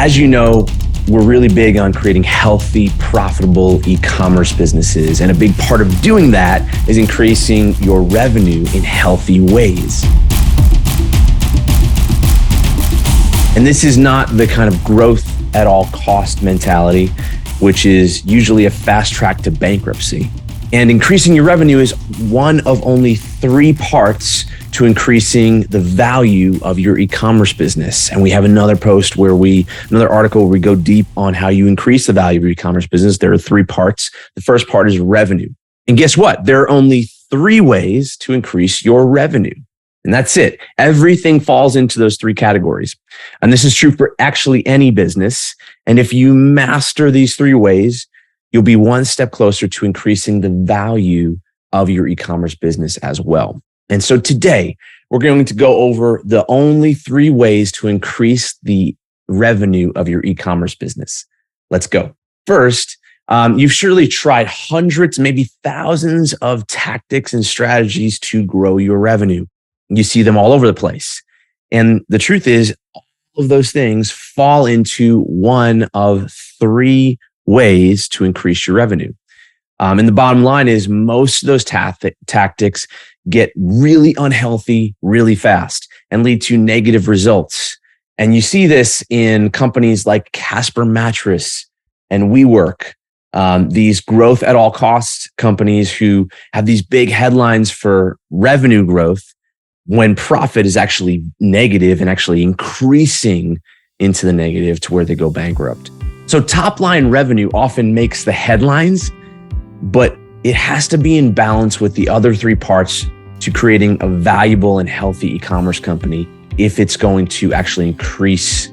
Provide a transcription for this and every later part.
As you know, we're really big on creating healthy, profitable e-commerce businesses. And a big part of doing that is increasing your revenue in healthy ways. And this is not the kind of growth at all cost mentality, which is usually a fast track to bankruptcy. And increasing your revenue is one of only 3 parts to increasing the value of your e-commerce business. And we have another article where we go deep on how you increase the value of your e-commerce business. There are 3 parts. The first part is revenue. And guess what? There are only 3 ways to increase your revenue. And that's it. Everything falls into those 3 categories. And this is true for actually any business. And if you master these 3 ways, you'll be one step closer to increasing the value of your e-commerce business as well. And so today, we're going to go over the only 3 ways to increase the revenue of your e-commerce business. Let's go. First, you've surely tried hundreds, maybe thousands of tactics and strategies to grow your revenue. You see them all over the place. And the truth is, all of those things fall into one of 3 ways to increase your revenue. And the bottom line is most of those tactics get really unhealthy really fast and lead to negative results. And you see this in companies like Casper Mattress and WeWork, these growth at all costs companies who have these big headlines for revenue growth when profit is actually negative and actually increasing into the negative to where they go bankrupt. So top line revenue often makes the headlines, but it has to be in balance with the other 3 parts to creating a valuable and healthy e-commerce company if it's going to actually increase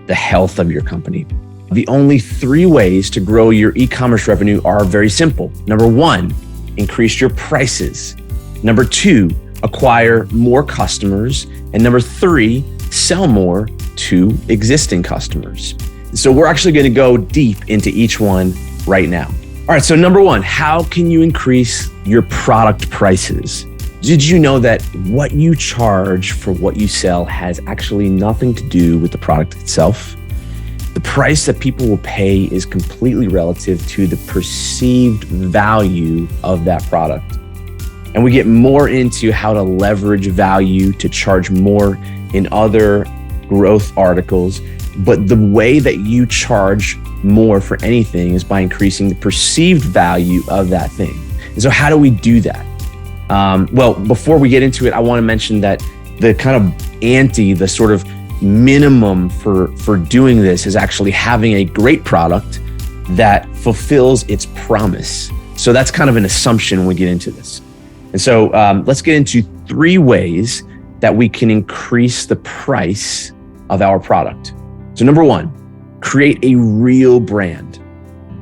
the health of your company. The only 3 ways to grow your e-commerce revenue are very simple. Number 1, increase your prices. Number 2, acquire more customers. And number 3, sell more to existing customers. So we're actually going to go deep into each one right now. All right, so number 1, how can you increase your product prices? Did you know that what you charge for what you sell has actually nothing to do with the product itself? The price that people will pay is completely relative to the perceived value of that product. And we get more into how to leverage value to charge more in other growth articles. But the way that you charge more for anything is by increasing the perceived value of that thing. And so how do we do that? Well, before we get into it, I want to mention that the kind of the sort of minimum for doing this is actually having a great product that fulfills its promise. So that's kind of an assumption when we get into this. And so let's get into 3 ways that we can increase the price of our product. So number 1, create a real brand.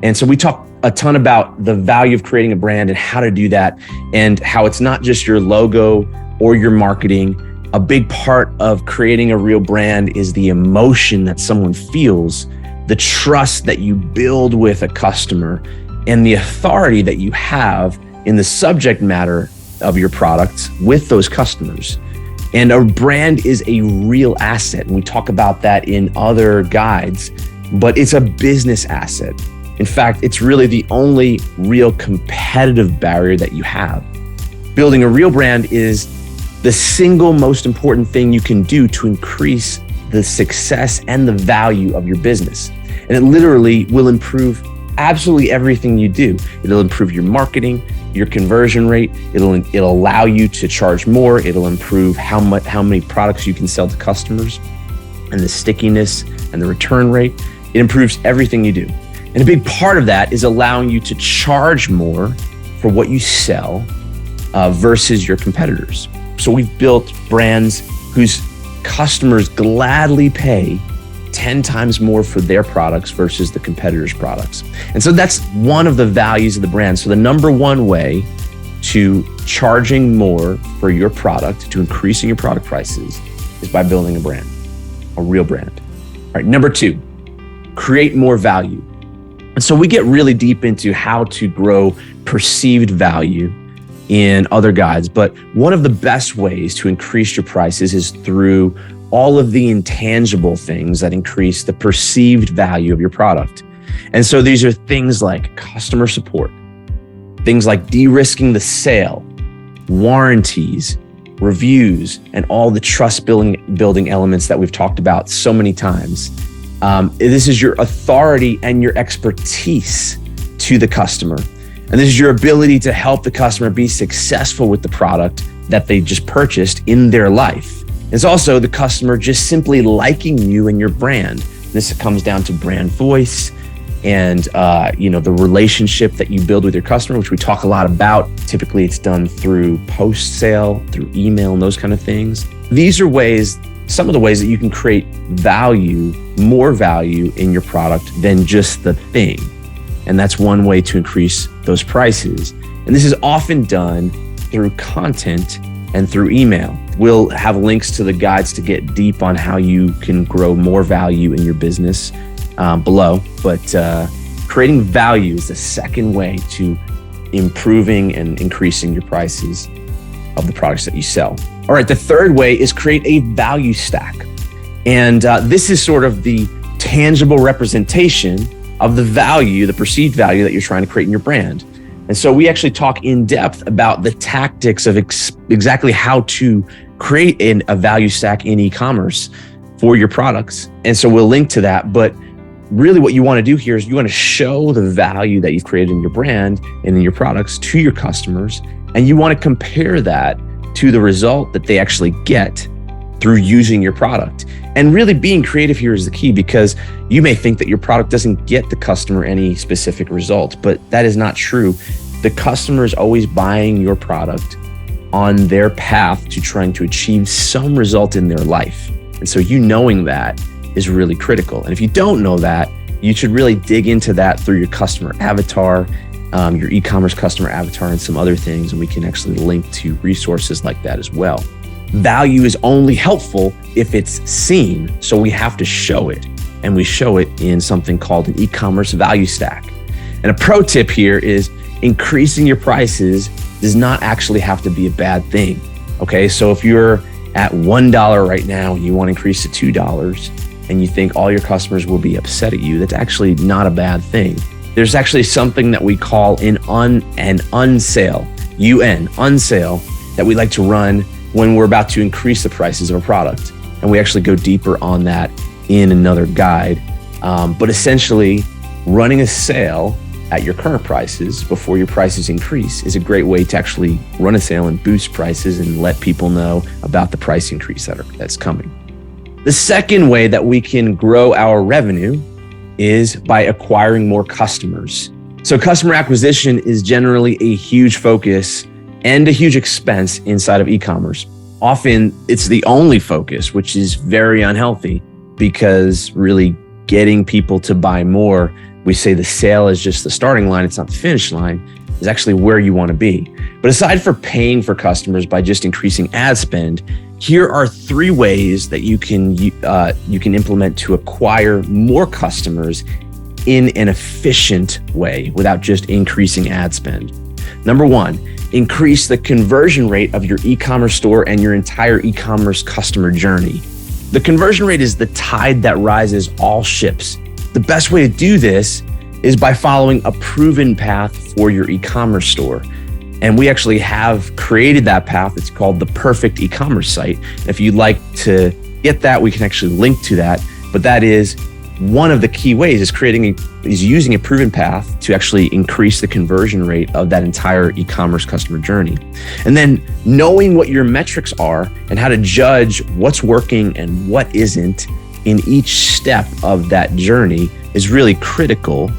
And so we talk a ton about the value of creating a brand and how to do that and how it's not just your logo or your marketing. A big part of creating a real brand is the emotion that someone feels, the trust that you build with a customer, and the authority that you have in the subject matter of your products with those customers. And a brand is a real asset. And we talk about that in other guides, but it's a business asset. In fact, it's really the only real competitive barrier that you have. Building a real brand is the single most important thing you can do to increase the success and the value of your business. And it literally will improve absolutely everything you do. It'll improve your marketing, your conversion rate. It'll allow you to charge more. It'll improve how many products you can sell to customers and the stickiness and the return rate. It improves everything you do. And a big part of that is allowing you to charge more for what you sell versus your competitors. So we've built brands whose customers gladly pay 10 times more for their products versus the competitors' products. And so that's one of the values of the brand. So the number 1 way to charging more for your product, to increasing your product prices, is by building a brand, a real brand. All right, number 2, create more value. And so we get really deep into how to grow perceived value in other guides, but one of the best ways to increase your prices is through all of the intangible things that increase the perceived value of your product. And so these are things like customer support, things like de-risking the sale, warranties, reviews, and all the trust building elements that we've talked about so many times. This is your authority and your expertise to the customer. And this is your ability to help the customer be successful with the product that they just purchased in their life. It's also the customer just simply liking you and your brand. This comes down to brand voice and the relationship that you build with your customer, which we talk a lot about. Typically, it's done through post-sale, through email, and those kind of things. These are some of the ways that you can create value, more value in your product than just the thing. And that's one way to increase those prices. And this is often done through content and through email. We'll have links to the guides to get deep on how you can grow more value in your business below. But creating value is the second way to improving and increasing your prices of the products that you sell. All right, the third way is create a value stack. And this is sort of the tangible representation of the value, the perceived value that you're trying to create in your brand. And so we actually talk in depth about the tactics of exactly how to create a value stack in e-commerce for your products. And so we'll link to that. But really what you want to do here is you want to show the value that you've created in your brand and in your products to your customers. And you want to compare that to the result that they actually get through using your product. And really being creative here is the key, because you may think that your product doesn't get the customer any specific result, but that is not true. The customer is always buying your product on their path to trying to achieve some result in their life. And so you knowing that is really critical. And if you don't know that, you should really dig into that through your customer avatar, your e-commerce customer avatar, and some other things. And we can actually link to resources like that as well. Value is only helpful if it's seen. So we have to show it, and we show it in something called an e-commerce value stack. And a pro tip here is increasing your prices does not actually have to be a bad thing. Okay, so if you're at $1 right now, and you want to increase to $2, and you think all your customers will be upset at you, that's actually not a bad thing. There's actually something that we call an unsale, unsale, that we like to run when we're about to increase the prices of a product. And we actually go deeper on that in another guide. But essentially, running a sale at your current prices before your prices increase is a great way to actually run a sale and boost prices and let people know about the price increase that's coming. The second way that we can grow our revenue is by acquiring more customers. So customer acquisition is generally a huge focus and a huge expense inside of e-commerce. Often it's the only focus, which is very unhealthy, because really getting people to buy more, we say the sale is just the starting line, it's not the finish line, is actually where you want to be. But aside from paying for customers by just increasing ad spend, here are 3 ways that you can implement to acquire more customers in an efficient way without just increasing ad spend. Number 1, increase the conversion rate of your e-commerce store and your entire e-commerce customer journey. The conversion rate is the tide that rises all ships. The best way to do this is by following a proven path for your e-commerce store. And we actually have created that path. It's called the perfect e-commerce site. If you'd like to get that, we can actually link to that. But that is one of the key ways is using a proven path to actually increase the conversion rate of that entire e-commerce customer journey. And then knowing what your metrics are and how to judge what's working and what isn't in each step of that journey is really critical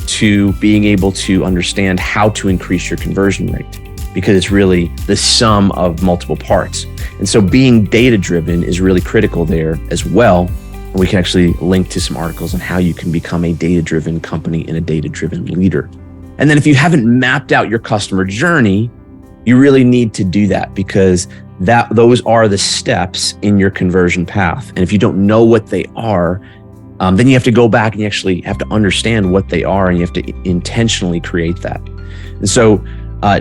to being able to understand how to increase your conversion rate, because it's really the sum of multiple parts. And so being data-driven is really critical there as well. And we can actually link to some articles on how you can become a data-driven company and a data-driven leader. And then if you haven't mapped out your customer journey, you really need to do that, because those are the steps in your conversion path. And if you don't know what they are, then you have to go back and you actually have to understand what they are, and you have to intentionally create that. And so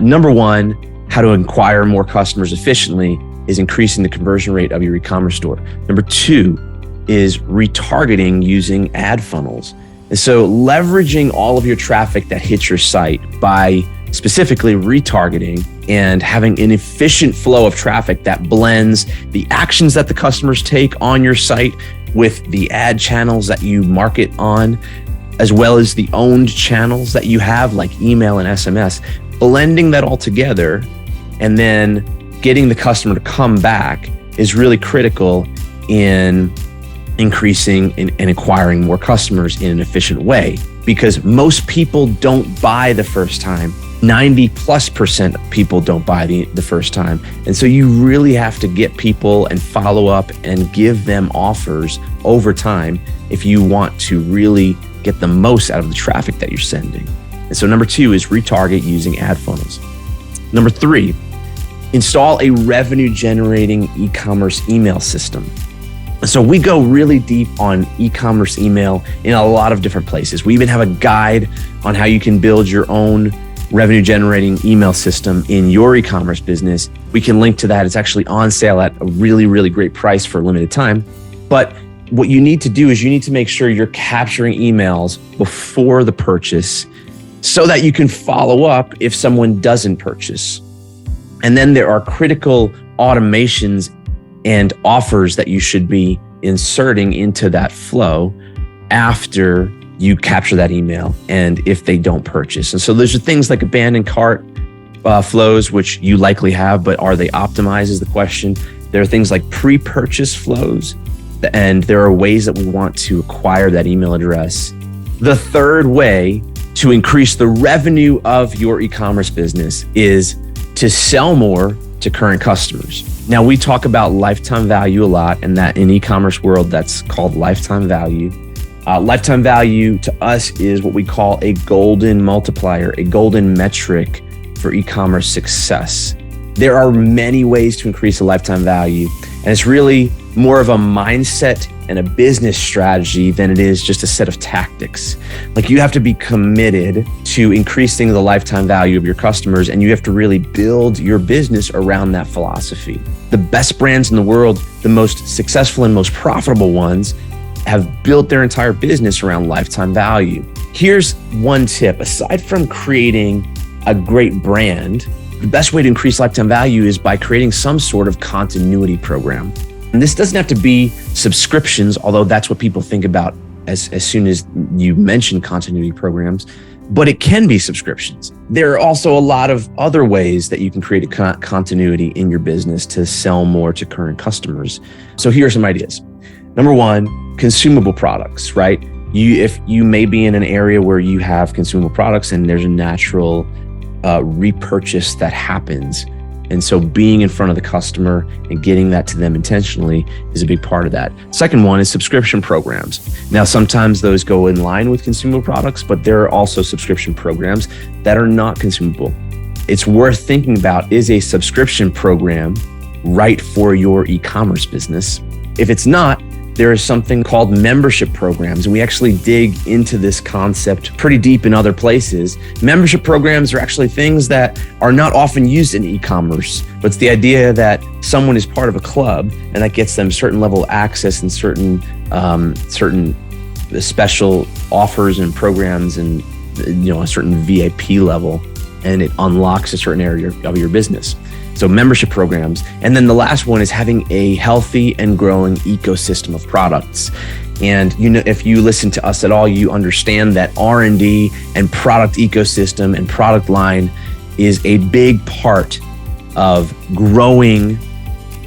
number 1, how to acquire more customers efficiently is increasing the conversion rate of your e-commerce store. Number 2 is retargeting using ad funnels. And so leveraging all of your traffic that hits your site by specifically retargeting and having an efficient flow of traffic that blends the actions that the customers take on your site with the ad channels that you market on, as well as the owned channels that you have like email and SMS, blending that all together and then getting the customer to come back is really critical in increasing and acquiring more customers in an efficient way, because most people don't buy the first time. 90+% of people don't buy the first time. And so you really have to get people and follow up and give them offers over time if you want to really get the most out of the traffic that you're sending. And so number 2 is retarget using ad funnels. Number 3, install a revenue generating e-commerce email system. So we go really deep on e-commerce email in a lot of different places. We even have a guide on how you can build your own revenue generating email system in your e-commerce business. We can link to that. It's actually on sale at a really, really great price for a limited time. But what you need to do is you need to make sure you're capturing emails before the purchase so that you can follow up if someone doesn't purchase. And then there are critical automations and offers that you should be inserting into that flow after you capture that email and if they don't purchase. And so those are things like abandoned cart flows, which you likely have, but are they optimized is the question. There are things like pre-purchase flows, and there are ways that we want to acquire that email address. The third way to increase the revenue of your e-commerce business is to sell more to current customers. Now, we talk about lifetime value a lot, and that in e-commerce world, that's called lifetime value. Lifetime value to us is what we call a golden multiplier, a golden metric for e-commerce success. There are many ways to increase the lifetime value, and it's really more of a mindset and a business strategy than it is just a set of tactics. Like, you have to be committed to increasing the lifetime value of your customers, and you have to really build your business around that philosophy. The best brands in the world, the most successful and most profitable ones, have built their entire business around lifetime value. Here's one tip. Aside from creating a great brand, the best way to increase lifetime value is by creating some sort of continuity program. And this doesn't have to be subscriptions, although that's what people think about as soon as you mention continuity programs, but it can be subscriptions. There are also a lot of other ways that you can create a continuity in your business to sell more to current customers. So here are some ideas. Number 1, consumable products, right? If you may be in an area where you have consumable products and there's a natural repurchase that happens. And so being in front of the customer and getting that to them intentionally is a big part of that. Second one is subscription programs. Now, sometimes those go in line with consumable products, but there are also subscription programs that are not consumable. It's worth thinking about, is a subscription program right for your e-commerce business? If it's not, there is something called membership programs, and we actually dig into this concept pretty deep in other places. Membership programs are actually things that are not often used in e-commerce, but it's the idea that someone is part of a club and that gets them certain level of access and certain special offers and programs and a certain VIP level, and it unlocks a certain area of your business. So membership programs. And then the last one is having a healthy and growing ecosystem of products. And if you listen to us at all, you understand that R&D and product ecosystem and product line is a big part of growing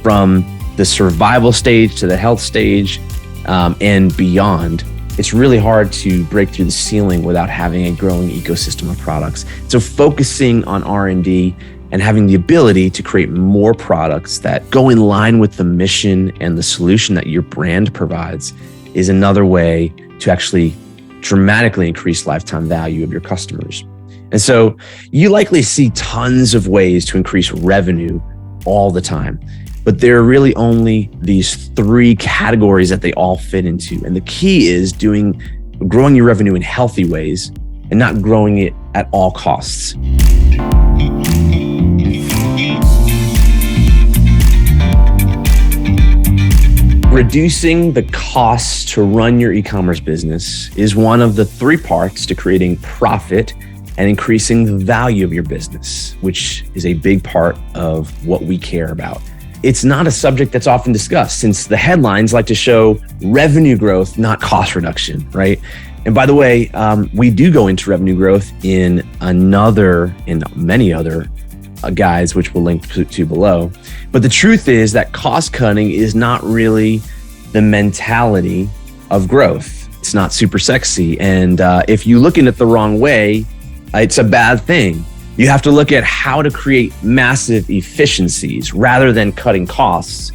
from the survival stage to the health stage and beyond. It's really hard to break through the ceiling without having a growing ecosystem of products. So focusing on R&D and having the ability to create more products that go in line with the mission and the solution that your brand provides is another way to actually dramatically increase lifetime value of your customers. And so you likely see tons of ways to increase revenue all the time, but there are really only these 3 categories that they all fit into. And the key is growing your revenue in healthy ways and not growing it at all costs. reducing the costs to run your e-commerce business is one of the three parts to creating profit and increasing the value of your business, which is a big part of what we care about. It's not a subject that's often discussed since the headlines like to show revenue growth, not cost reduction, right? And by the way, we do go into revenue growth in many other guides, which we'll link to below. But the truth is that cost cutting is not really the mentality of growth. It's not super sexy. And if you look at it the wrong way, it's a bad thing. You have to look at how to create massive efficiencies rather than cutting costs.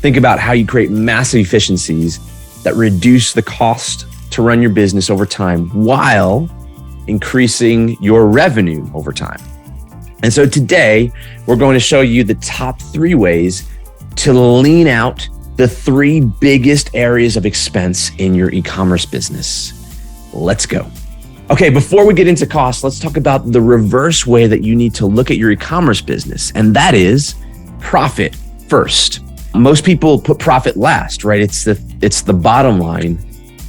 Think about how you create massive efficiencies that reduce the cost to run your business over time while increasing your revenue over time. And so today, we're going to show you the top 3 ways to lean out the 3 biggest areas of expense in your e-commerce business. Let's go. Okay, before we get into costs, let's talk about the reverse way that you need to look at your e-commerce business, and that is profit first. Most people put profit last, right? It's the bottom line,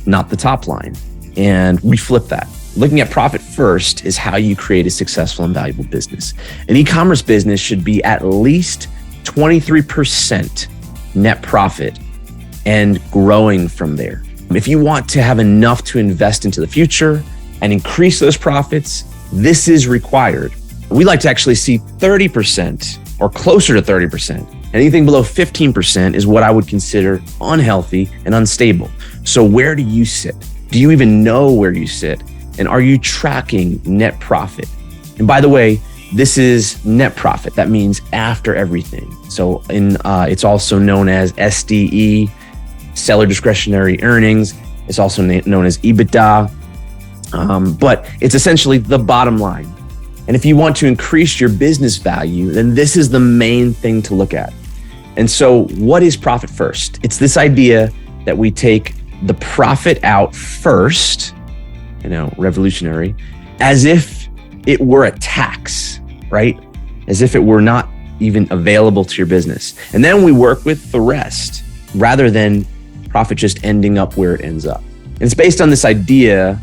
not the top line. And we flip that. Looking at profit first is how you create a successful and valuable business. An e-commerce business should be at least 23% net profit and growing from there. If you want to have enough to invest into the future and increase those profits, this is required. We like to actually see 30% or closer to 30%. Anything below 15% is what I would consider unhealthy and unstable. So where do you sit? Do you even know where you sit? And are you tracking net profit? And by the way, this is net profit. That means after everything. So it's also known as SDE, seller discretionary earnings. It's also known as EBITDA. But it's essentially the bottom line. And if you want to increase your business value, then this is the main thing to look at. And so what is profit first? It's this idea that we take the profit out first, revolutionary, as if it were a tax, right? As if it were not even available to your business. And then we work with the rest rather than profit just ending up where it ends up. And it's based on this idea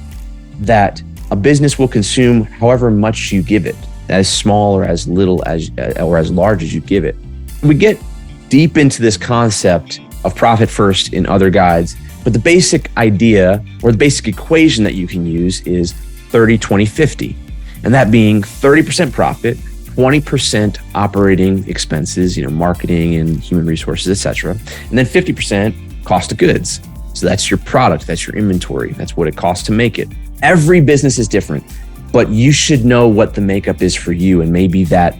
that a business will consume however much you give it, as small or as little as or as large as you give it. We get deep into this concept of profit first in other guides, but the basic idea or the basic equation that you can use is 30, 20, 50. And that being 30% profit, 20% operating expenses, marketing and human resources, etc. And then 50% cost of goods. So that's your product, that's your inventory, that's what it costs to make it. Every business is different, but you should know what the makeup is for you. And maybe that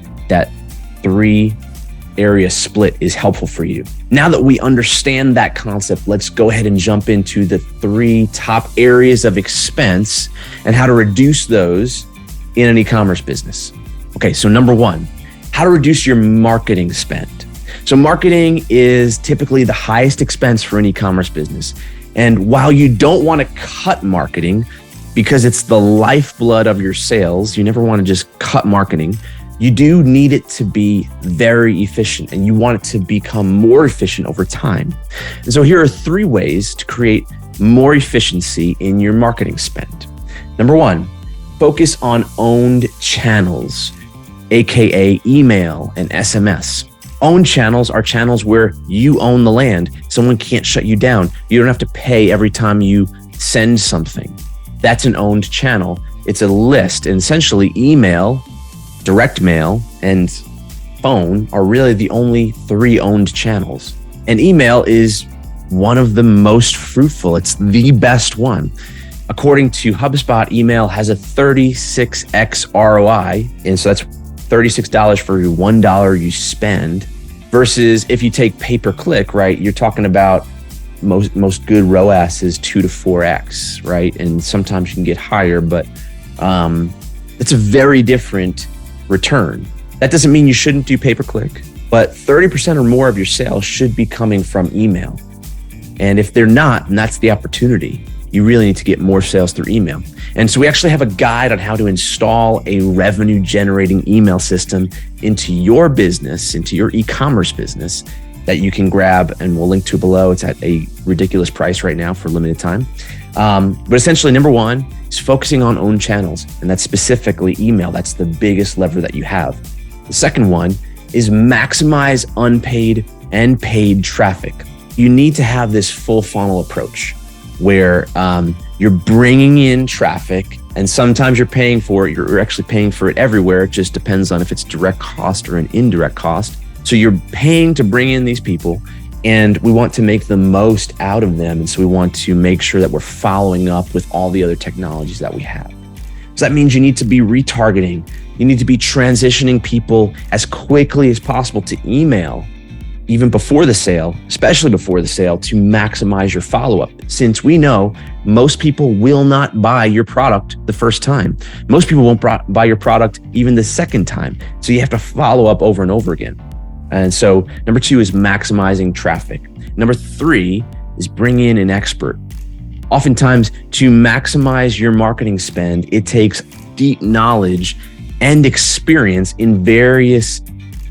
3 area split is helpful for you. Now that we understand that concept, let's go ahead and jump into the 3 top areas of expense and how to reduce those in an e-commerce business. Okay, so number 1, how to reduce your marketing spend. So marketing is typically the highest expense for an e-commerce business. And while you don't want to cut marketing because it's the lifeblood of your sales, you never want to just cut marketing. You do need it to be very efficient and you want it to become more efficient over time. And so here are 3 ways to create more efficiency in your marketing spend. Number 1, focus on owned channels, AKA email and SMS. Owned channels are channels where you own the land. Someone can't shut you down. You don't have to pay every time you send something. That's an owned channel. It's a list, and essentially email, direct mail, and phone are really the only 3 owned channels. And email is one of the most fruitful. It's the best one. According to HubSpot, email has a 36x ROI. And so that's $36 for every $1 you spend, versus if you take pay-per-click, right? You're talking about most good ROAS is 2 to 4x, right? And sometimes you can get higher, but it's a very different return. That doesn't mean you shouldn't do pay-per-click, but 30% or more of your sales should be coming from email. And if they're not, then that's the opportunity. You really need to get more sales through email. And so we actually have a guide on how to install a revenue generating email system into your business, into your e-commerce business. that you can grab, and we'll link to below. It's at a ridiculous price right now for a limited time. But essentially, number one is focusing on own channels, and that's specifically email. That's the biggest lever that you have. The second one is maximize unpaid and paid traffic. You need to have this full funnel approach where you're bringing in traffic, and sometimes you're paying for it. You're actually paying for it everywhere. It just depends on if it's direct cost or an indirect cost. So you're paying to bring in these people, and we want to make the most out of them. And so we want to make sure that we're following up with all the other technologies that we have. So that means you need to be retargeting. You need to be transitioning people as quickly as possible to email, even before the sale, especially before the sale, to maximize your follow-up. Since we know most people will not buy your product the first time. Most people won't buy your product even the second time. So you have to follow up over and over again. And so number two is maximizing traffic. Number three is bring in an expert. Oftentimes, to maximize your marketing spend, it takes deep knowledge and experience in various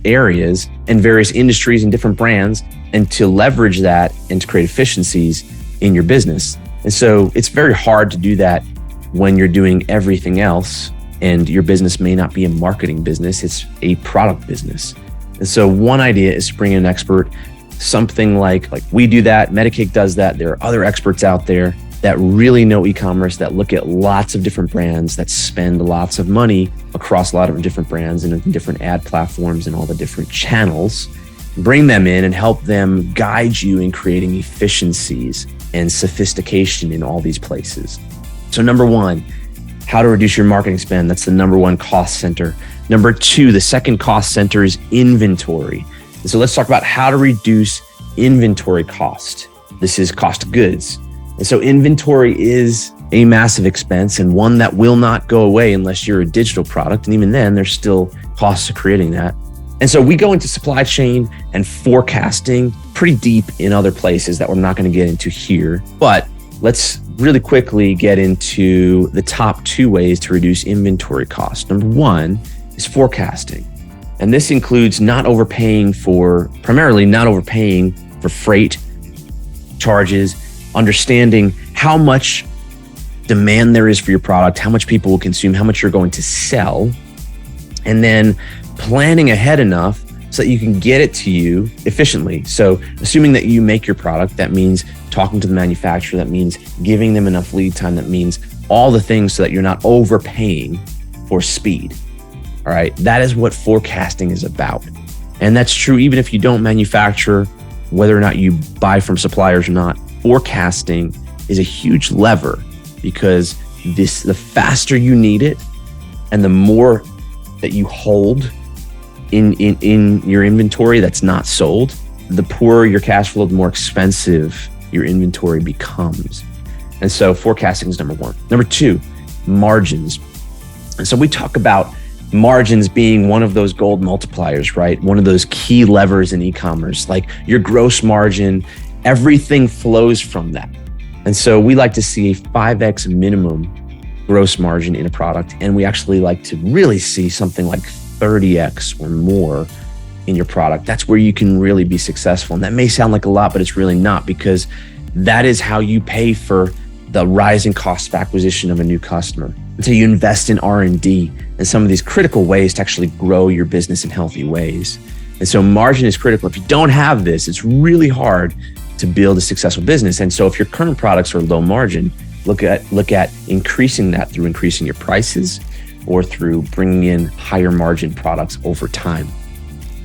areas and various industries and different brands, and to leverage that and to create efficiencies in your business. And so it's very hard to do that when you're doing everything else, and your business may not be a marketing business, it's a product business. And so one idea is to bring in an expert, something like we do that, Medicake does that. There are other experts out there that really know e-commerce, that look at lots of different brands, that spend lots of money across a lot of different brands and different ad platforms and all the different channels. Bring them in and help them guide you in creating efficiencies and sophistication in all these places. So number one, how to reduce your marketing spend. That's the number one cost center. Number two, the second cost center is inventory. And so let's talk about how to reduce inventory cost. This is cost of goods. And so inventory is a massive expense, and one that will not go away unless you're a digital product. And even then, there's still costs of creating that. And so we go into supply chain and forecasting pretty deep in other places that we're not going to get into here. But let's really quickly get into the top two ways to reduce inventory cost. Number one is forecasting. And this includes primarily not overpaying for freight charges, understanding how much demand there is for your product, how much people will consume, how much you're going to sell, and then planning ahead enough so that you can get it to you efficiently. So assuming that you make your product, that means talking to the manufacturer, that means giving them enough lead time, that means all the things so that you're not overpaying for speed. All right, that is what forecasting is about. And that's true even if you don't manufacture, whether or not you buy from suppliers or not. Forecasting is a huge lever, because the faster you need it and the more that you hold in your inventory that's not sold, the poorer your cash flow, the more expensive your inventory becomes. And so forecasting is number one. Number two, margins. And so we talk about margins being one of those gold multipliers, right? One of those key levers in e-commerce, like your gross margin, everything flows from that. And so we like to see a 5x minimum gross margin in a product. And we actually like to really see something like 30x or more in your product. That's where you can really be successful. And that may sound like a lot, but it's really not, because that is how you pay for the rising cost of acquisition of a new customer. And so you invest in R&D and some of these critical ways to actually grow your business in healthy ways. And so margin is critical. If you don't have this, it's really hard to build a successful business. And so if your current products are low margin, look at increasing that through increasing your prices or through bringing in higher margin products over time.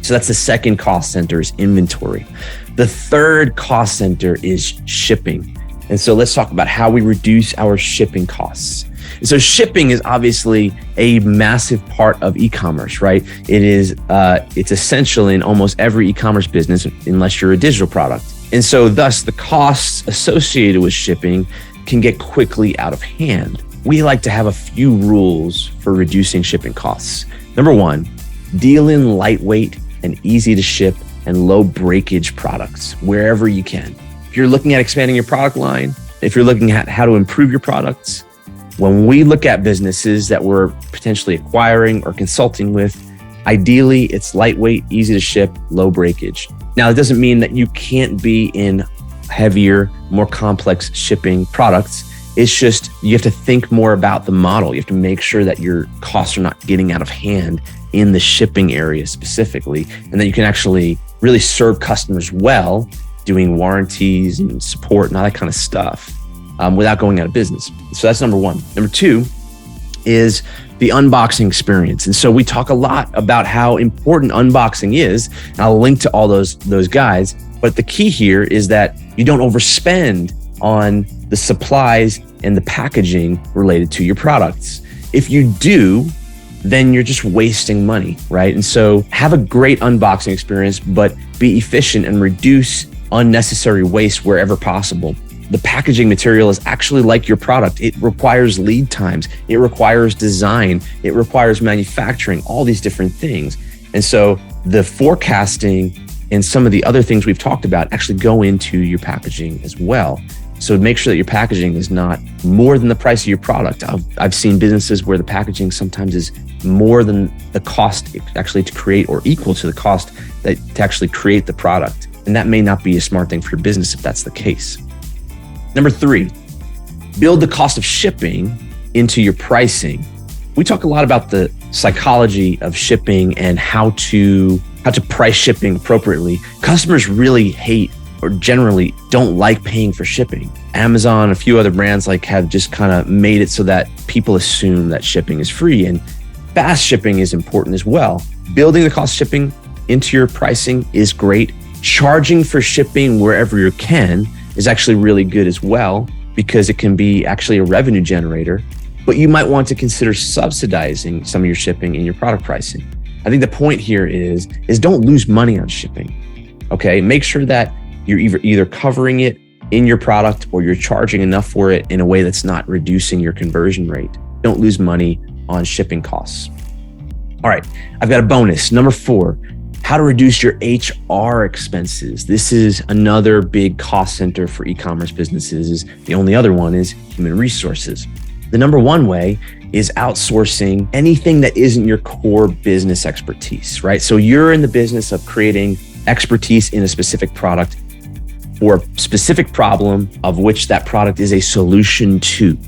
So that's the second cost center, is inventory. The third cost center is shipping. And so let's talk about how we reduce our shipping costs. And so shipping is obviously a massive part of e-commerce, right? It's essential in almost every e-commerce business, unless you're a digital product. And so thus the costs associated with shipping can get quickly out of hand. We like to have a few rules for reducing shipping costs. Number one, deal in lightweight and easy to ship and low breakage products wherever you can. If you're looking at expanding your product line, if you're looking at how to improve your products, when we look at businesses that we're potentially acquiring or consulting with, ideally it's lightweight, easy to ship, low breakage. Now, it doesn't mean that you can't be in heavier, more complex shipping products. It's just you have to think more about the model. You have to make sure that your costs are not getting out of hand in the shipping area specifically, and that you can actually really serve customers well, doing warranties and support and all that kind of stuff without going out of business. So that's number one. Number two is the unboxing experience. And so we talk a lot about how important unboxing is. And I'll link to all those guides. But the key here is that you don't overspend on the supplies and the packaging related to your products. If you do, then you're just wasting money, right? And so have a great unboxing experience, but be efficient and reduce unnecessary waste wherever possible. The packaging material is actually like your product. It requires lead times. It requires design. It requires manufacturing, all these different things. And so the forecasting and some of the other things we've talked about actually go into your packaging as well. So make sure that your packaging is not more than the price of your product. I've seen businesses where the packaging sometimes is more than the cost actually to create, or equal to the cost that to actually create the product. And that may not be a smart thing for your business if that's the case. Number three, build the cost of shipping into your pricing. We talk a lot about the psychology of shipping and how to price shipping appropriately. Customers really hate or generally don't like paying for shipping. Amazon, a few other brands have just kind of made it so that people assume that shipping is free, and fast shipping is important as well. Building the cost of shipping into your pricing is great. Charging for shipping wherever you can is actually really good as well, because it can be actually a revenue generator. But you might want to consider subsidizing some of your shipping in your product pricing. I think the point here is don't lose money on shipping. Okay, make sure that you're either covering it in your product or you're charging enough for it in a way that's not reducing your conversion rate. Don't lose money on shipping costs. All right, I've got a bonus. Number 4, how to reduce your HR expenses. This is another big cost center for e-commerce businesses. The only other one is human resources. The number one way is outsourcing anything that isn't your core business expertise, right? So you're in the business of creating expertise in a specific product for a specific problem of which that product is a solution to,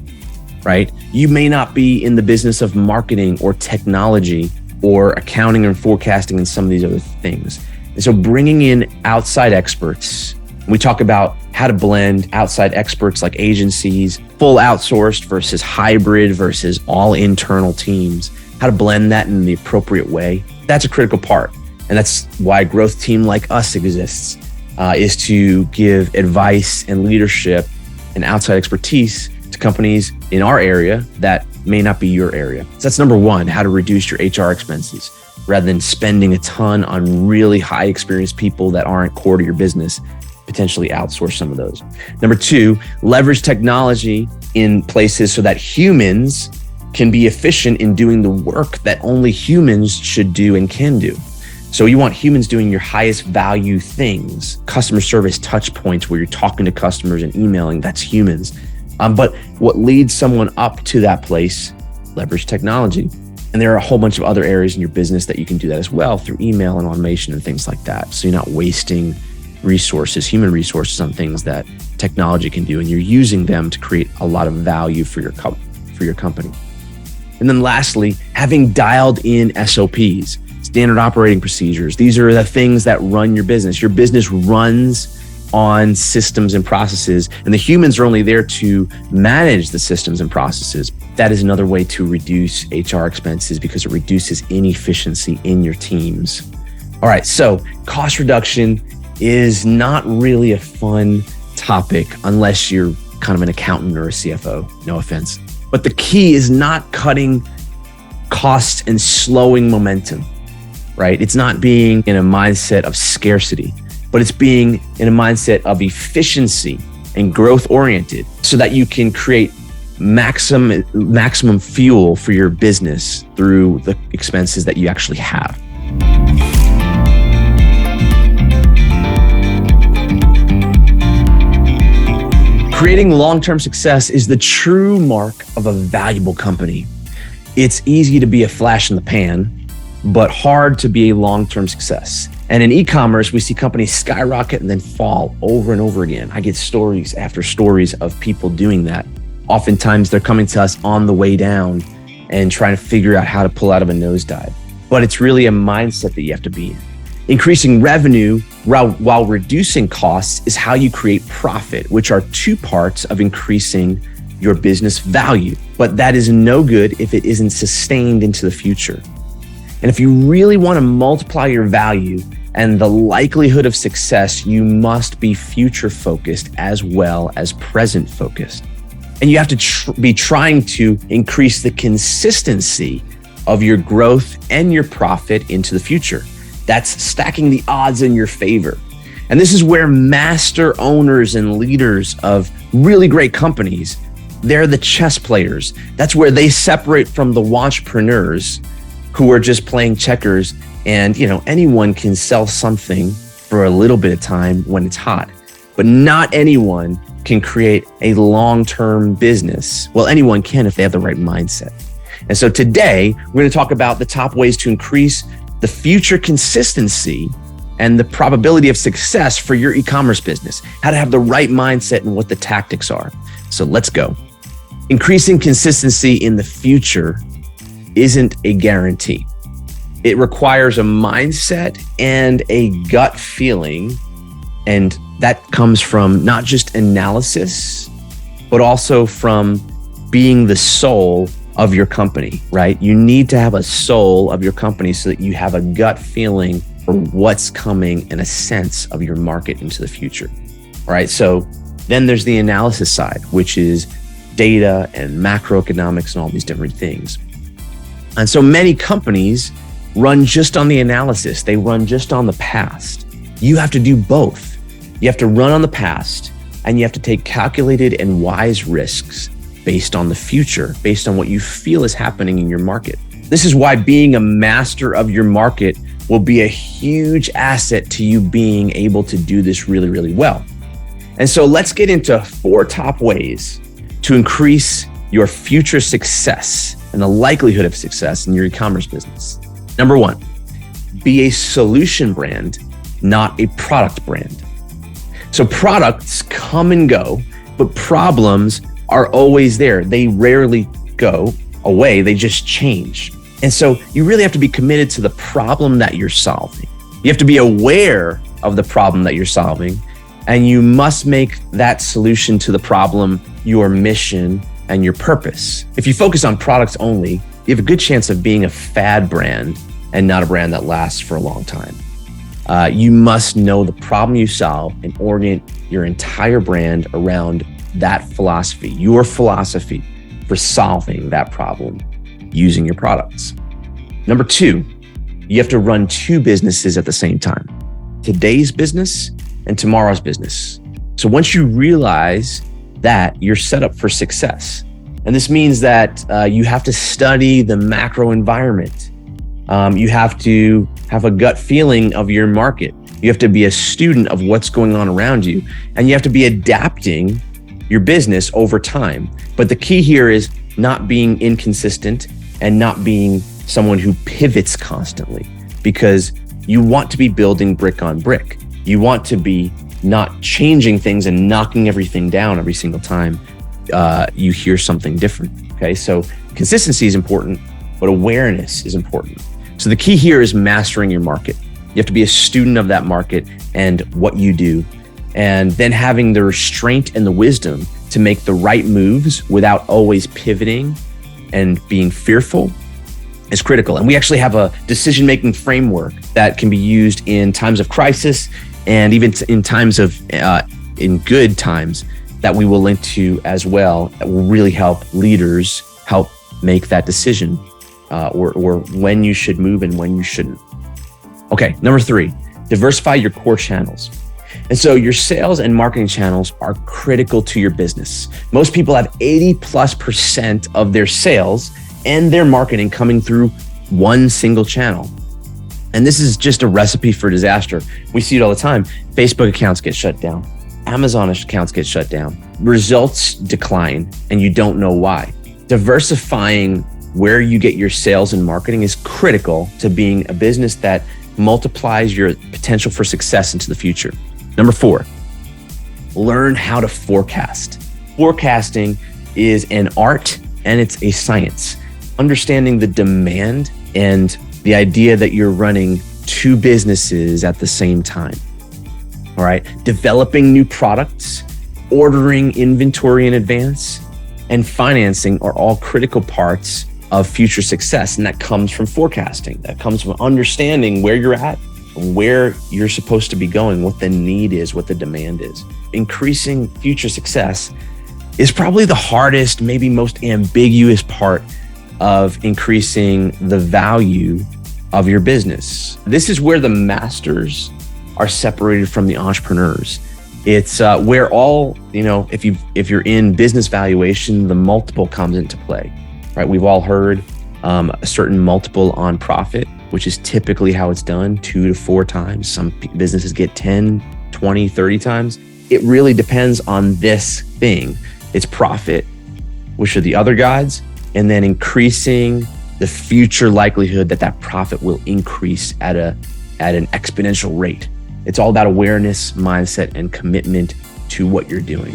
right? You may not be in the business of marketing or technology or accounting and forecasting and some of these other things. And so bringing in outside experts, we talk about how to blend outside experts like agencies, full outsourced versus hybrid versus all internal teams, how to blend that in the appropriate way. That's a critical part. And that's why a growth team like us exists, is to give advice and leadership and outside expertise to companies in our area that may not be your area. So that's number 1, how to reduce your HR expenses rather than spending a ton on really high experienced people that aren't core to your business. Potentially outsource some of those. Number 2, leverage technology in places so that humans can be efficient in doing the work that only humans should do and can do. So you want humans doing your highest value things, customer service touch points where you're talking to customers and emailing, that's humans. But what leads someone up to that place, leverage technology. And there are a whole bunch of other areas in your business that you can do that as well through email and automation and things like that. So you're not wasting resources, human resources on things that technology can do, and you're using them to create a lot of value for your company. And then lastly, having dialed in SOPs, standard operating procedures. These are the things that run your business. Your business runs on systems and processes, and the humans are only there to manage the systems and processes. That is another way to reduce HR expenses because it reduces inefficiency in your teams. All right, so cost reduction is not really a fun topic unless you're kind of an accountant or a CFO, no offense. But the key is not cutting costs and slowing momentum, right? It's not being in a mindset of scarcity, but it's being in a mindset of efficiency and growth oriented so that you can create maximum fuel for your business through the expenses that you actually have. Creating long-term success is the true mark of a valuable company. It's easy to be a flash in the pan, but hard to be a long-term success. And in e-commerce, we see companies skyrocket and then fall over and over again. I get stories after stories of people doing that. Oftentimes they're coming to us on the way down and trying to figure out how to pull out of a nosedive. But it's really a mindset that you have to be in. Increasing revenue while reducing costs is how you create profit, which are two parts of increasing your business value. But that is no good if it isn't sustained into the future. And if you really want to multiply your value and the likelihood of success, you must be future focused as well as present focused. And you have to be trying to increase the consistency of your growth and your profit into the future. That's stacking the odds in your favor. And this is where master owners and leaders of really great companies, they're the chess players. That's where they separate from the watchpreneurs who are just playing checkers. And anyone can sell something for a little bit of time when it's hot, but not anyone can create a long-term business. Well, anyone can if they have the right mindset. And so today, we're going to talk about the top ways to increase the future consistency and the probability of success for your e-commerce business, how to have the right mindset and what the tactics are. So let's go. Increasing consistency in the future isn't a guarantee. It requires a mindset and a gut feeling. And that comes from not just analysis, but also from being the soul of your company, right? You need to have a soul of your company so that you have a gut feeling for what's coming and a sense of your market into the future. All right. So then there's the analysis side, which is data and macroeconomics and all these different things. And so many companies run just on the analysis. They run just on the past. You have to do both. You have to run on the past and you have to take calculated and wise risks based on the future, based on what you feel is happening in your market. This is why being a master of your market will be a huge asset to you being able to do this really, really well. And so let's get into 4 top ways to increase your future success and the likelihood of success in your e-commerce business. Number 1, be a solution brand, not a product brand. So products come and go, but problems are always there. They rarely go away. They just change. And so you really have to be committed to the problem that you're solving. You have to be aware of the problem that you're solving, and you must make that solution to the problem your mission and your purpose. If you focus on products only, you have a good chance of being a fad brand and not a brand that lasts for a long time. You must know the problem you solve and orient your entire brand around that philosophy, your philosophy for solving that problem using your products. Number 2, you have to run 2 businesses at the same time, today's business and tomorrow's business. So once you realize that, you're set up for success. And this means that you have to study the macro environment. You have to have a gut feeling of your market. You have to be a student of what's going on around you, and you have to be adapting your business over time. But the key here is not being inconsistent and not being someone who pivots constantly, because you want to be building brick on brick. You want to be not changing things and knocking everything down every single time you hear something different. Okay, so consistency is important, but awareness is important. So the key here is mastering your market. You have to be a student of that market and what you do, and then having the restraint and the wisdom to make the right moves without always pivoting and being fearful is critical. And we actually have a decision-making framework that can be used in times of crisis and even in times of, in good times, that we will link to as well, that will really help leaders help make that decision or when you should move and when you shouldn't. Okay, number 3, diversify your core channels. And so your sales and marketing channels are critical to your business. Most people have 80+% of their sales and their marketing coming through one single channel. And this is just a recipe for disaster. We see it all the time. Facebook accounts get shut down. Amazon accounts get shut down. Results decline and you don't know why. Diversifying where you get your sales and marketing is critical to being a business that multiplies your potential for success into the future. Number 4, learn how to forecast. Forecasting is an art and it's a science. Understanding the demand and the idea that you're running 2 businesses at the same time. All right. Developing new products, ordering inventory in advance, and financing are all critical parts of future success. And that comes from forecasting. That comes from understanding where you're at, where you're supposed to be going, what the need is, what the demand is. Increasing future success is probably the hardest, maybe most ambiguous part of increasing the value of your business. This is where the masters are separated from the entrepreneurs. It's where all, if you're in business valuation, the multiple comes into play, right? We've all heard a certain multiple on profit, which is typically how it's done, 2 to 4 times. Some businesses get 10, 20, 30 times. It really depends on this thing. It's profit, which are the other guides, and then increasing the future likelihood that that profit will increase at an exponential rate. It's all about awareness, mindset, and commitment to what you're doing.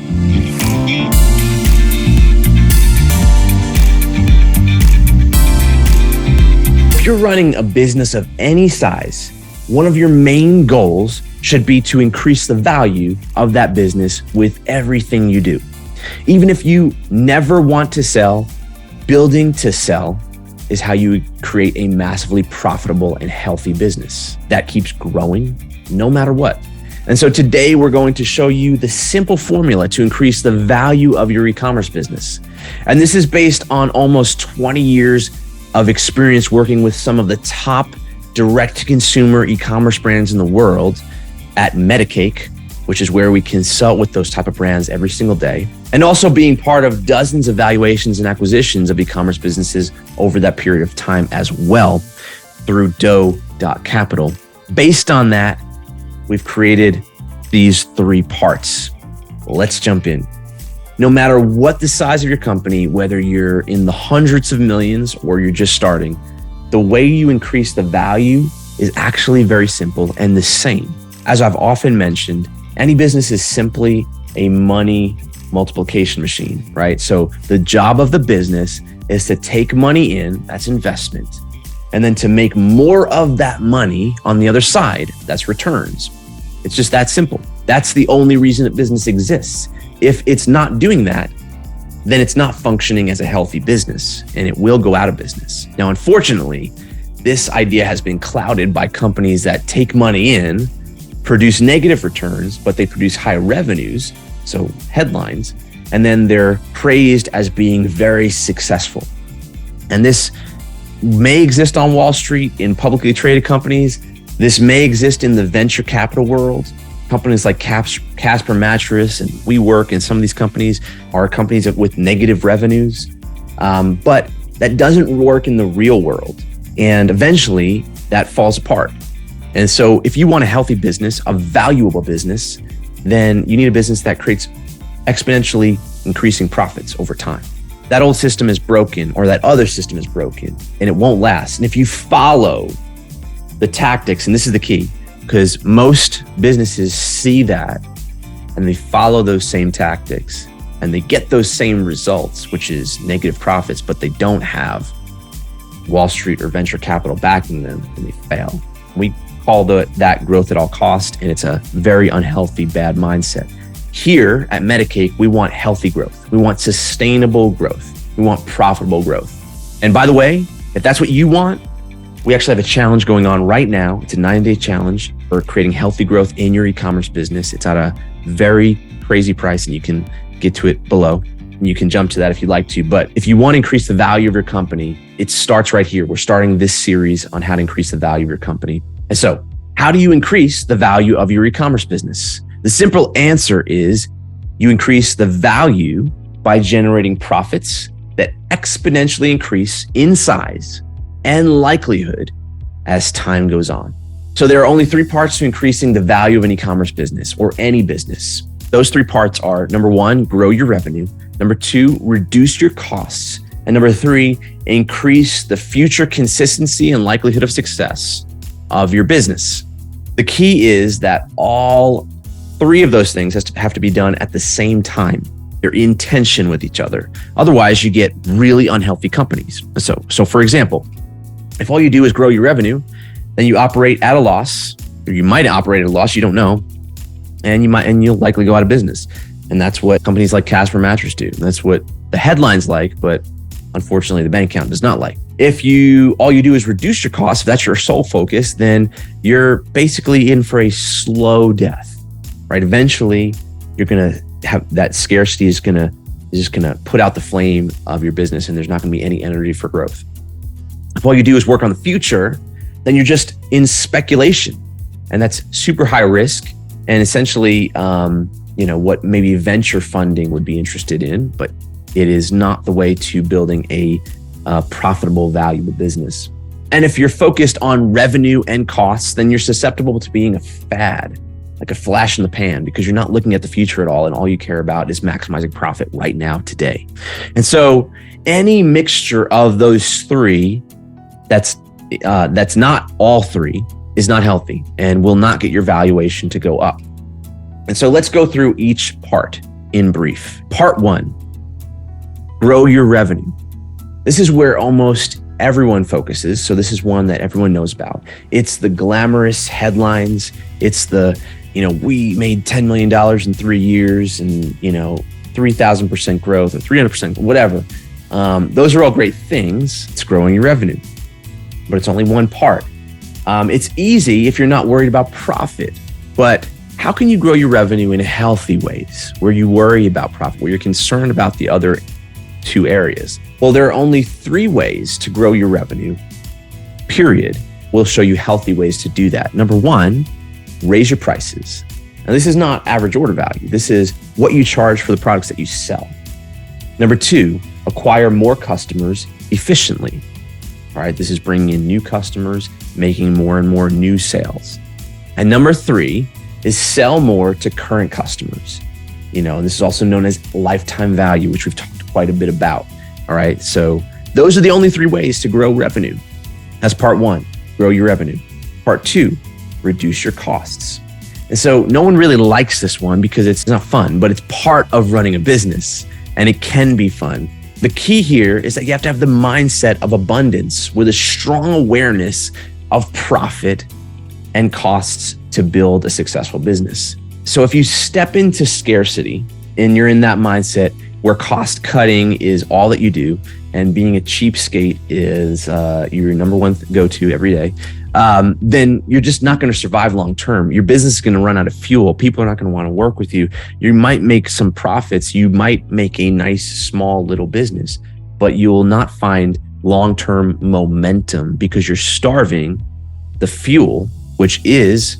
If you're running a business of any size, one of your main goals should be to increase the value of that business with everything you do. Even if you never want to sell, building to sell is how you create a massively profitable and healthy business that keeps growing no matter what. And so today we're going to show you the simple formula to increase the value of your e-commerce business. And this is based on almost 20 years of experience working with some of the top direct-to-consumer e-commerce brands in the world at Medicake, which is where we consult with those type of brands every single day, and also being part of dozens of valuations and acquisitions of e-commerce businesses over that period of time as well through Doe.capital. Based on that, we've created these 3 parts. Let's jump in. No matter what the size of your company, whether you're in the hundreds of millions or you're just starting, the way you increase the value is actually very simple and the same. As I've often mentioned, any business is simply a money multiplication machine, right? So the job of the business is to take money in, that's investment, and then to make more of that money on the other side, that's returns. It's just that simple. That's the only reason that business exists. If it's not doing that, then it's not functioning as a healthy business and it will go out of business. Now, unfortunately, this idea has been clouded by companies that take money in, produce negative returns, but they produce high revenues, so headlines, and then they're praised as being very successful. And this may exist on Wall Street in publicly traded companies. This may exist in the venture capital world. Companies like Casper Mattress and WeWork and some of these companies are companies with negative revenues. But that doesn't work in the real world. And eventually that falls apart. And so if you want a healthy business, a valuable business, then you need a business that creates exponentially increasing profits over time. That old system is broken, or that other system is broken, and it won't last. And if you follow the tactics, and this is the key, because most businesses see that and they follow those same tactics and they get those same results, which is negative profits, but they don't have Wall Street or venture capital backing them, and they fail. We call that growth at all cost, and it's a very unhealthy, bad mindset. Here at Medicake, we want healthy growth. We want sustainable growth. We want profitable growth. And by the way, if that's what you want, we actually have a challenge going on right now. It's a 9-day challenge for creating healthy growth in your e-commerce business. It's at a very crazy price, and you can get to it below. And you can jump to that if you'd like to. But if you want to increase the value of your company, it starts right here. We're starting this series on how to increase the value of your company. And so, how do you increase the value of your e-commerce business? The simple answer is you increase the value by generating profits that exponentially increase in size and likelihood as time goes on. So there are only 3 parts to increasing the value of an e-commerce business or any business. Those 3 parts are: number 1, grow your revenue; number 2, reduce your costs; and number 3, increase the future consistency and likelihood of success of your business. The key is that all three of those things have to be done at the same time. They're in tension with each other. Otherwise, you get really unhealthy companies. So for example, if all you do is grow your revenue, then you operate at a loss, or you might operate at a loss, you don't know, and you'll likely go out of business. And that's what companies like Casper Mattress do. That's what the headlines like, but unfortunately the bank account does not like. If all you do is reduce your costs, if that's your sole focus, then you're basically in for a slow death, right? Eventually, you're gonna have that scarcity is just gonna put out the flame of your business, and there's not gonna be any energy for growth. If all you do is work on the future, then you're just in speculation, and that's super high risk. And essentially, what maybe venture funding would be interested in, but it is not the way to building a profitable, valuable business. And if you're focused on revenue and costs, then you're susceptible to being a fad, like a flash in the pan, because you're not looking at the future at all. And all you care about is maximizing profit right now, today. And so any mixture of those three that's not all three is not healthy and will not get your valuation to go up. And so let's go through each part in brief. Part 1, grow your revenue. This is where almost everyone focuses. So this is one that everyone knows about. It's the glamorous headlines. It's the, we made $10 million in 3 years and, 3,000% growth or 300%, whatever. Those are all great things. It's growing your revenue, but it's only one part. It's easy if you're not worried about profit, but how can you grow your revenue in healthy ways where you worry about profit, where you're concerned about the other two areas? Well, there are only 3 ways to grow your revenue, period. We'll show you healthy ways to do that. Number 1, raise your prices. Now, this is not average order value. This is what you charge for the products that you sell. Number 2, acquire more customers efficiently. All right, this is bringing in new customers, making more and more new sales. And number 3 is sell more to current customers. And this is also known as lifetime value, which we've talked quite a bit about. All right, so those are the only 3 ways to grow revenue. That's part 1, grow your revenue. Part 2, reduce your costs. And so no one really likes this one because it's not fun, but it's part of running a business and it can be fun. The key here is that you have to have the mindset of abundance with a strong awareness of profit and costs to build a successful business. So if you step into scarcity and you're in that mindset where cost cutting is all that you do and being a cheapskate is your number one go-to every day, then you're just not going to survive long term. Your business is going to run out of fuel. People are not going to want to work with you. You might make some profits. You might make a nice, small little business, but you will not find long-term momentum because you're starving the fuel, which is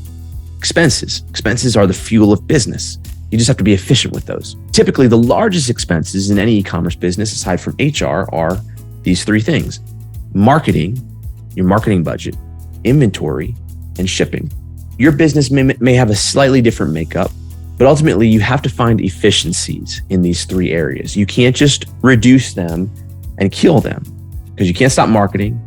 expenses. Expenses are the fuel of business. You just have to be efficient with those. Typically, the largest expenses in any e-commerce business, aside from HR, are these 3 things: marketing, your marketing budget, inventory, and shipping. Your business may have a slightly different makeup, but ultimately you have to find efficiencies in these 3 areas. You can't just reduce them and kill them because you can't stop marketing.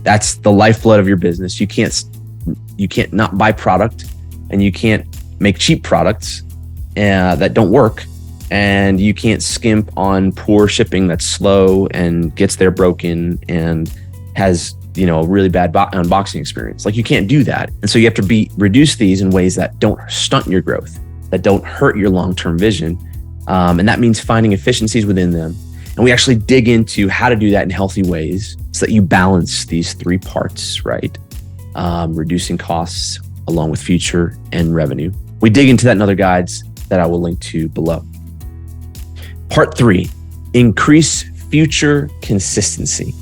That's the lifeblood of your business. You can't not buy product, and you can't make cheap products that don't work, and you can't skimp on poor shipping that's slow and gets there broken and has a really bad unboxing experience. Like, you can't do that. And so you have to reduce these in ways that don't stunt your growth, that don't hurt your long-term vision. And that means finding efficiencies within them. And we actually dig into how to do that in healthy ways so that you balance these 3 parts, right? Reducing costs along with future and revenue. We dig into that in other guides that I will link to below. Part 3, increase future consistency.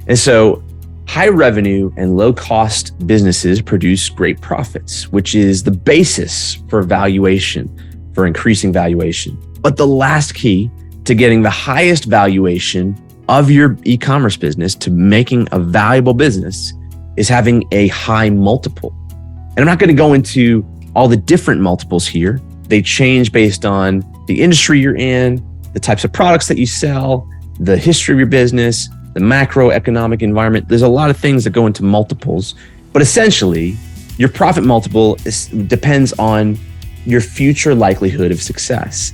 And so high revenue and low cost businesses produce great profits, which is the basis for valuation, for increasing valuation. But the last key to getting the highest valuation of your e-commerce business, to making a valuable business, is having a high multiple. And I'm not going to go into all the different multiples here. They change based on the industry you're in, the types of products that you sell, the history of your business, the macroeconomic environment. There's a lot of things that go into multiples, But essentially, your profit multiple depends on your future likelihood of success.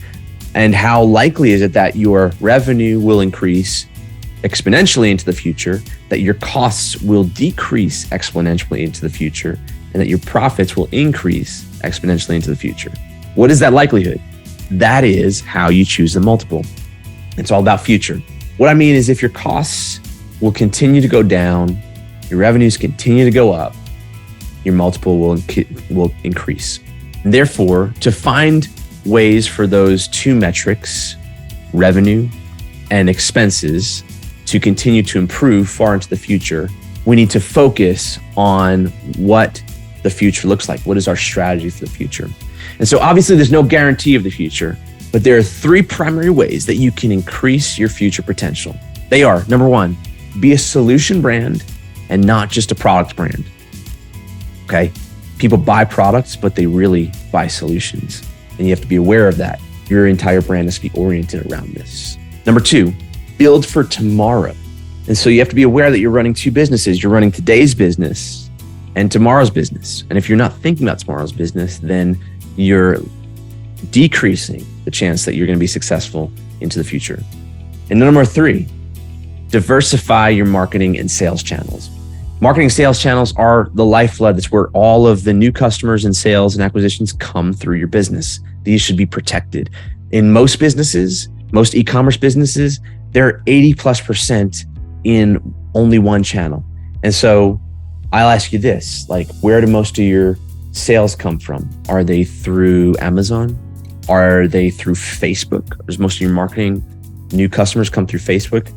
And how likely is it that your revenue will increase exponentially into the future, that your costs will decrease exponentially into the future, and that your profits will increase exponentially into the future? What is that likelihood? That is how you choose the multiple. It's all about future. What I mean is, if your costs will continue to go down, your revenues continue to go up, your multiple will increase. And therefore, to find ways for those two metrics, revenue and expenses, to continue to improve far into the future, we need to focus on what the future looks like. What is our strategy for the future? And so obviously there's no guarantee of the future, but there are three primary ways that you can increase your future potential. They are, number one, be a solution brand and not just a product brand. Okay? People buy products, but they really buy solutions. And you have to be aware of that. Your entire brand has to be oriented around this. Number two, build for tomorrow. And so you have to be aware that you're running two businesses. You're running today's business and tomorrow's business. And if you're not thinking about tomorrow's business, then you're decreasing the chance that you're going to be successful into the future. And number three, diversify your marketing and sales channels. Marketing sales channels are the lifeblood. That's where all of the new customers and sales and acquisitions come through your business. These should be protected. In most businesses, most e-commerce businesses, they're 80+% in only one channel. And so I'll ask you this, like, where do most of your sales come from? Are they through Amazon? Are they through Facebook? Does most of your marketing new customers come through Facebook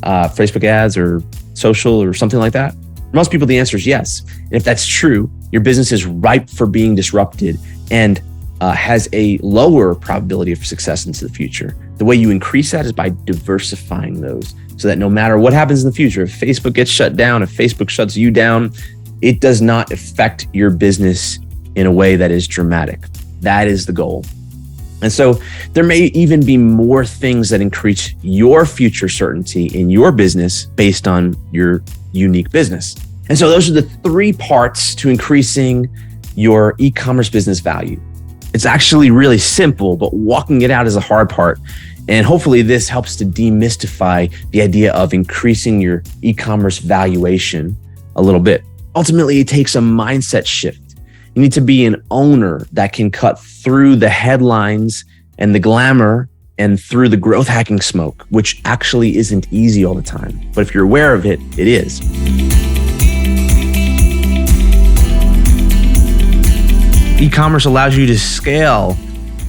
ads or social or something like that? For most people, the answer is yes. And if that's true, your business is ripe for being disrupted and has a lower probability of success into the future. The way you increase that is by diversifying those, so that no matter what happens in the future, if Facebook gets shut down, if Facebook shuts you down, it does not affect your business in a way that is dramatic. That is the goal. And so there may even be more things that increase your future certainty in your business based on your unique business. And so those are the three parts to increasing your e-commerce business value. It's actually really simple, but walking it out is a hard part. And hopefully this helps to demystify the idea of increasing your e-commerce valuation a little bit. Ultimately, it takes a mindset shift. You need to be an owner that can cut through the headlines and the glamour and through the growth hacking smoke, which actually isn't easy all the time. But if you're aware of it, it is. E-commerce allows you to scale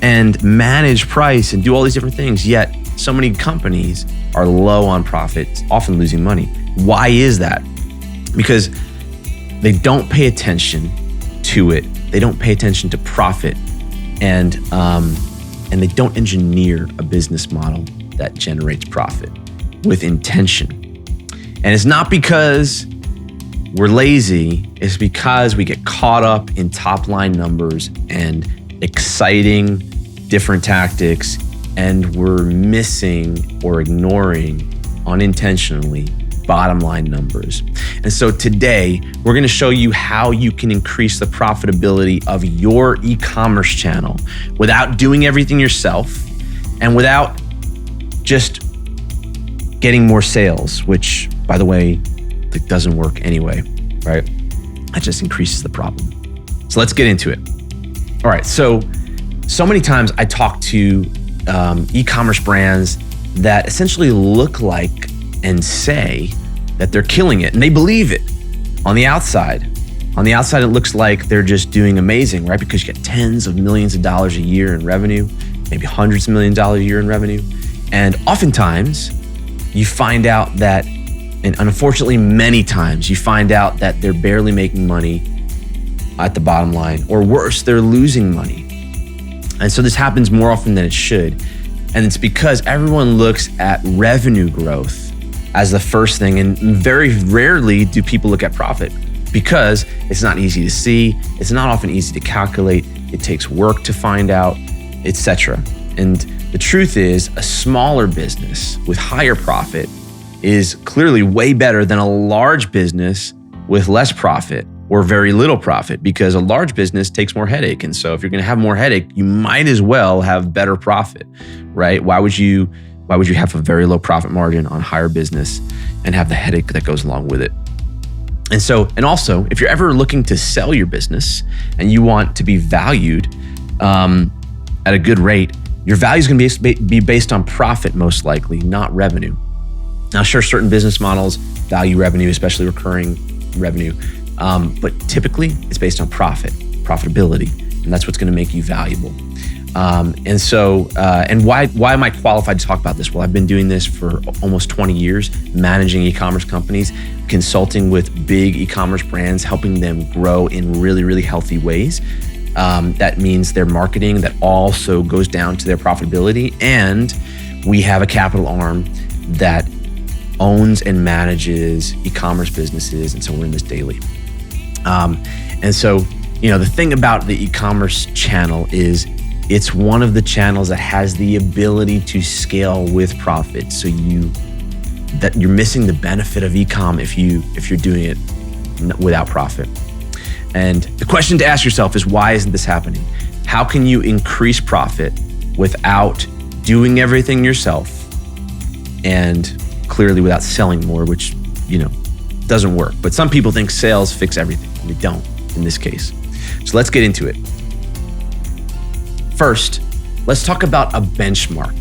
and manage price and do all these different things, yet so many companies are low on profit, often losing money. Why is that? Because they don't pay attention to it. They don't pay attention to profit, and they don't engineer a business model that generates profit with intention. And it's not because we're lazy, it's because we get caught up in top line numbers and exciting different tactics, and we're missing or ignoring unintentionally bottom line numbers. And so today, we're gonna show you how you can increase the profitability of your e-commerce channel without doing everything yourself and without just getting more sales, which, by the way, it doesn't work anyway, right? That just increases the problem. So let's get into it. All right, so many times I talk to e-commerce brands that essentially look like and say that they're killing it, and they believe it on the outside. On the outside, it looks like they're just doing amazing, right? Because you get tens of millions of dollars a year in revenue, maybe hundreds of millions of dollars a year in revenue. And oftentimes you find out that, and unfortunately many times you find out that they're barely making money at the bottom line, or worse, they're losing money. And so this happens more often than it should. And it's because everyone looks at revenue growth as the first thing, and very rarely do people look at profit, because it's not easy to see, it's not often easy to calculate, it takes work to find out, etc. And the truth is, a smaller business with higher profit is clearly way better than a large business with less profit or very little profit, because a large business takes more headache. And so if you're going to have more headache, you might as well have better profit, right? Why would you have a very low profit margin on higher business and have the headache that goes along with it? And also, if you're ever looking to sell your business and you want to be valued at a good rate, your value is going to be based on profit, most likely, not revenue. Now, sure, certain business models value revenue, especially recurring revenue, but typically it's based on profitability, and that's what's going to make you valuable. And why am I qualified to talk about this? Well, I've been doing this for almost 20 years, managing e-commerce companies, consulting with big e-commerce brands, helping them grow in really, really healthy ways. That means their marketing that also goes down to their profitability. And we have a capital arm that owns and manages e-commerce businesses. And so we're in this daily. The thing about the e-commerce channel is it's one of the channels that has the ability to scale with profit. So you're missing the benefit of e-com if you're doing it without profit. And the question to ask yourself is, why isn't this happening? How can you increase profit without doing everything yourself, and clearly without selling more, which doesn't work. But some people think sales fix everything, and they don't in this case. So let's get into it. First, let's talk about a benchmark.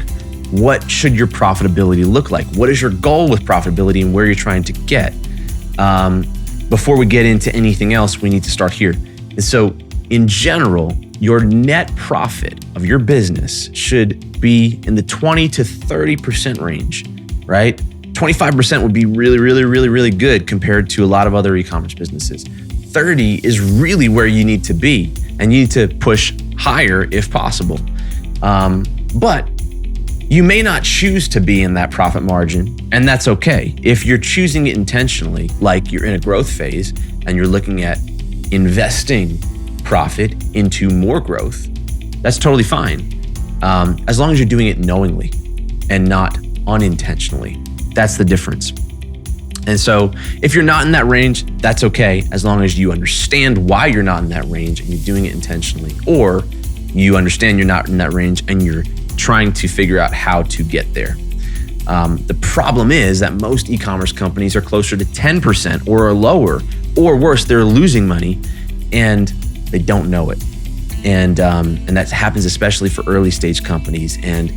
What should your profitability look like? What is your goal with profitability and where you're trying to get? Before we get into anything else, we need to start here. And so in general, your net profit of your business should be in the 20 to 30% range, right? 25% would be really, really, really, really good compared to a lot of other e-commerce businesses. 30 is really where you need to be, and you need to push higher if possible. But you may not choose to be in that profit margin, and that's okay. If you're choosing it intentionally, like you're in a growth phase and you're looking at investing profit into more growth, that's totally fine. As long as you're doing it knowingly and not unintentionally. That's the difference. And so if you're not in that range, that's okay, as long as you understand why you're not in that range and you're doing it intentionally, or you understand you're not in that range and you're trying to figure out how to get there. The problem is that most e-commerce companies are closer to 10% or lower, or worse, they're losing money and they don't know it. And that happens especially for early stage companies. And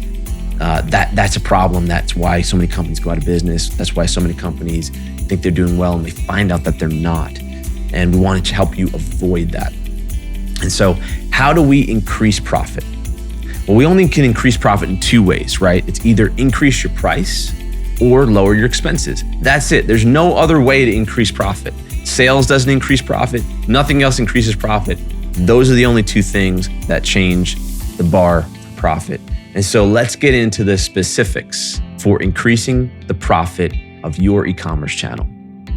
that's a problem. That's why so many companies go out of business. That's why so many companies think they're doing well and they find out that they're not. And we wanted to help you avoid that. And so how do we increase profit? Well, we only can increase profit in two ways, right? It's either increase your price or lower your expenses. That's it. There's no other way to increase profit. Sales doesn't increase profit. Nothing else increases profit. Those are the only two things that change the bar for profit. And so let's get into the specifics for increasing the profit of your e-commerce channel.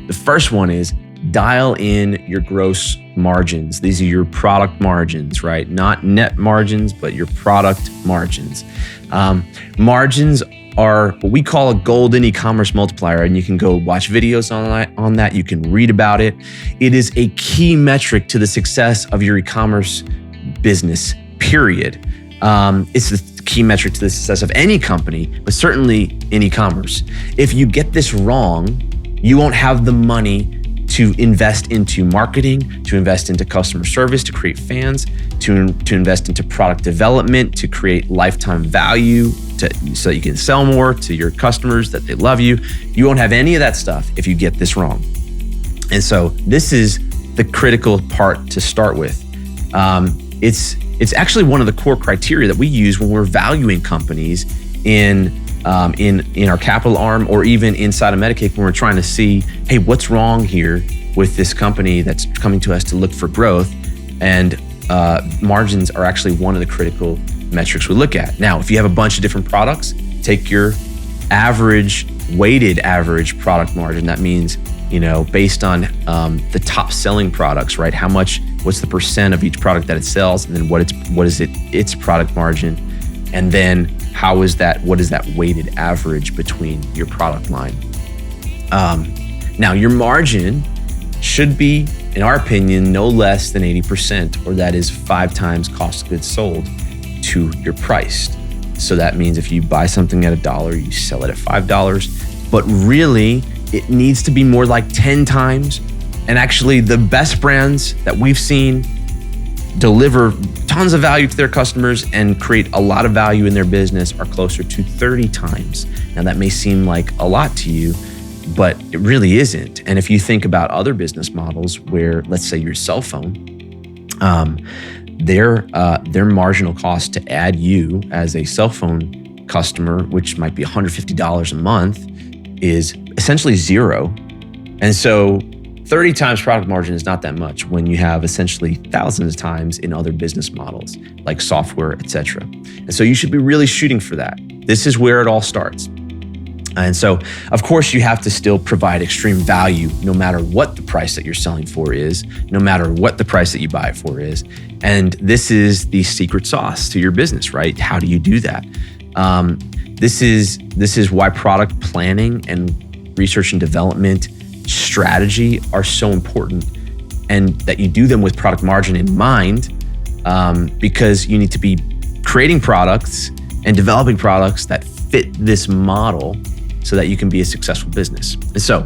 The first one is dial in your gross margins. These are your product margins, right? Not net margins, but your product margins. Margins are what we call a golden e-commerce multiplier, and you can go watch videos on that. You can read about it. It is a key metric to the success of your e-commerce business, period. It's the key metric to the success of any company, but certainly in e-commerce. If you get this wrong, you won't have the money to invest into marketing, to invest into customer service, to create fans, to invest into product development, to create lifetime value, so that you can sell more to your customers, that they love you. You won't have any of that stuff if you get this wrong. And so this is the critical part to start with. It's actually one of the core criteria that we use when we're valuing companies in our capital arm, or even inside of Medicate when we're trying to see, hey, what's wrong here with this company that's coming to us to look for growth? And margins are actually one of the critical metrics we look at. Now, if you have a bunch of different products, take your weighted average product margin. That means, based on the top selling products, right? What's the percent of each product that it sells, and then what is its product margin? And then what is that weighted average between your product line? Now, your margin should be in our opinion, no less than 80%, or that is 5 times cost of goods sold to your price. So that means if you buy something at $1, you sell it at $5, but really it needs to be more like 10 times. And actually the best brands that we've seen deliver tons of value to their customers and create a lot of value in their business are closer to 30 times. Now that may seem like a lot to you, but it really isn't. And if you think about other business models where, let's say your cell phone, their marginal cost to add you as a cell phone customer, which might be $150 a month, is essentially zero. And so 30 times product margin is not that much when you have essentially thousands of times in other business models like software, etc. And so you should be really shooting for that. This is where it all starts. And so, of course, you have to still provide extreme value no matter what the price that you're selling for is, no matter what the price that you buy it for is. And this is the secret sauce to your business, right? How do you do that? This is why product planning and research and development strategy are so important, and that you do them with product margin in mind, because you need to be creating products and developing products that fit this model so that you can be a successful business. And so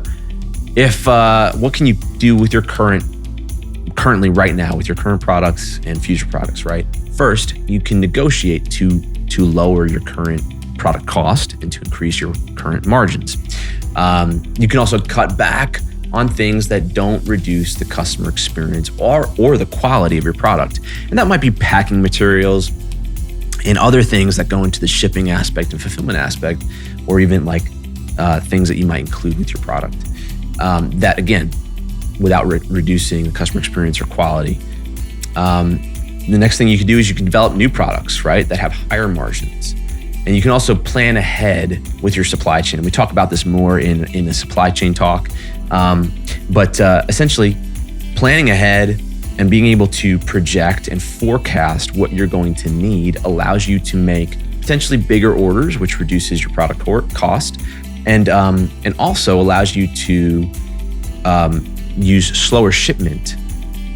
what can you do with your currently right now with your current products and future products, right? First, you can negotiate to lower your current product cost and to increase your current margins. You can also cut back on things that don't reduce the customer experience or the quality of your product. And that might be packing materials and other things that go into the shipping aspect and fulfillment aspect, or even like things that you might include with your product. That again, without reducing the customer experience or quality. The next thing you can do is you can develop new products, right, that have higher margins. And you can also plan ahead with your supply chain. We talk about this more in the supply chain talk. But essentially, planning ahead and being able to project and forecast what you're going to need allows you to make potentially bigger orders, which reduces your product cost, and also allows you to use slower shipment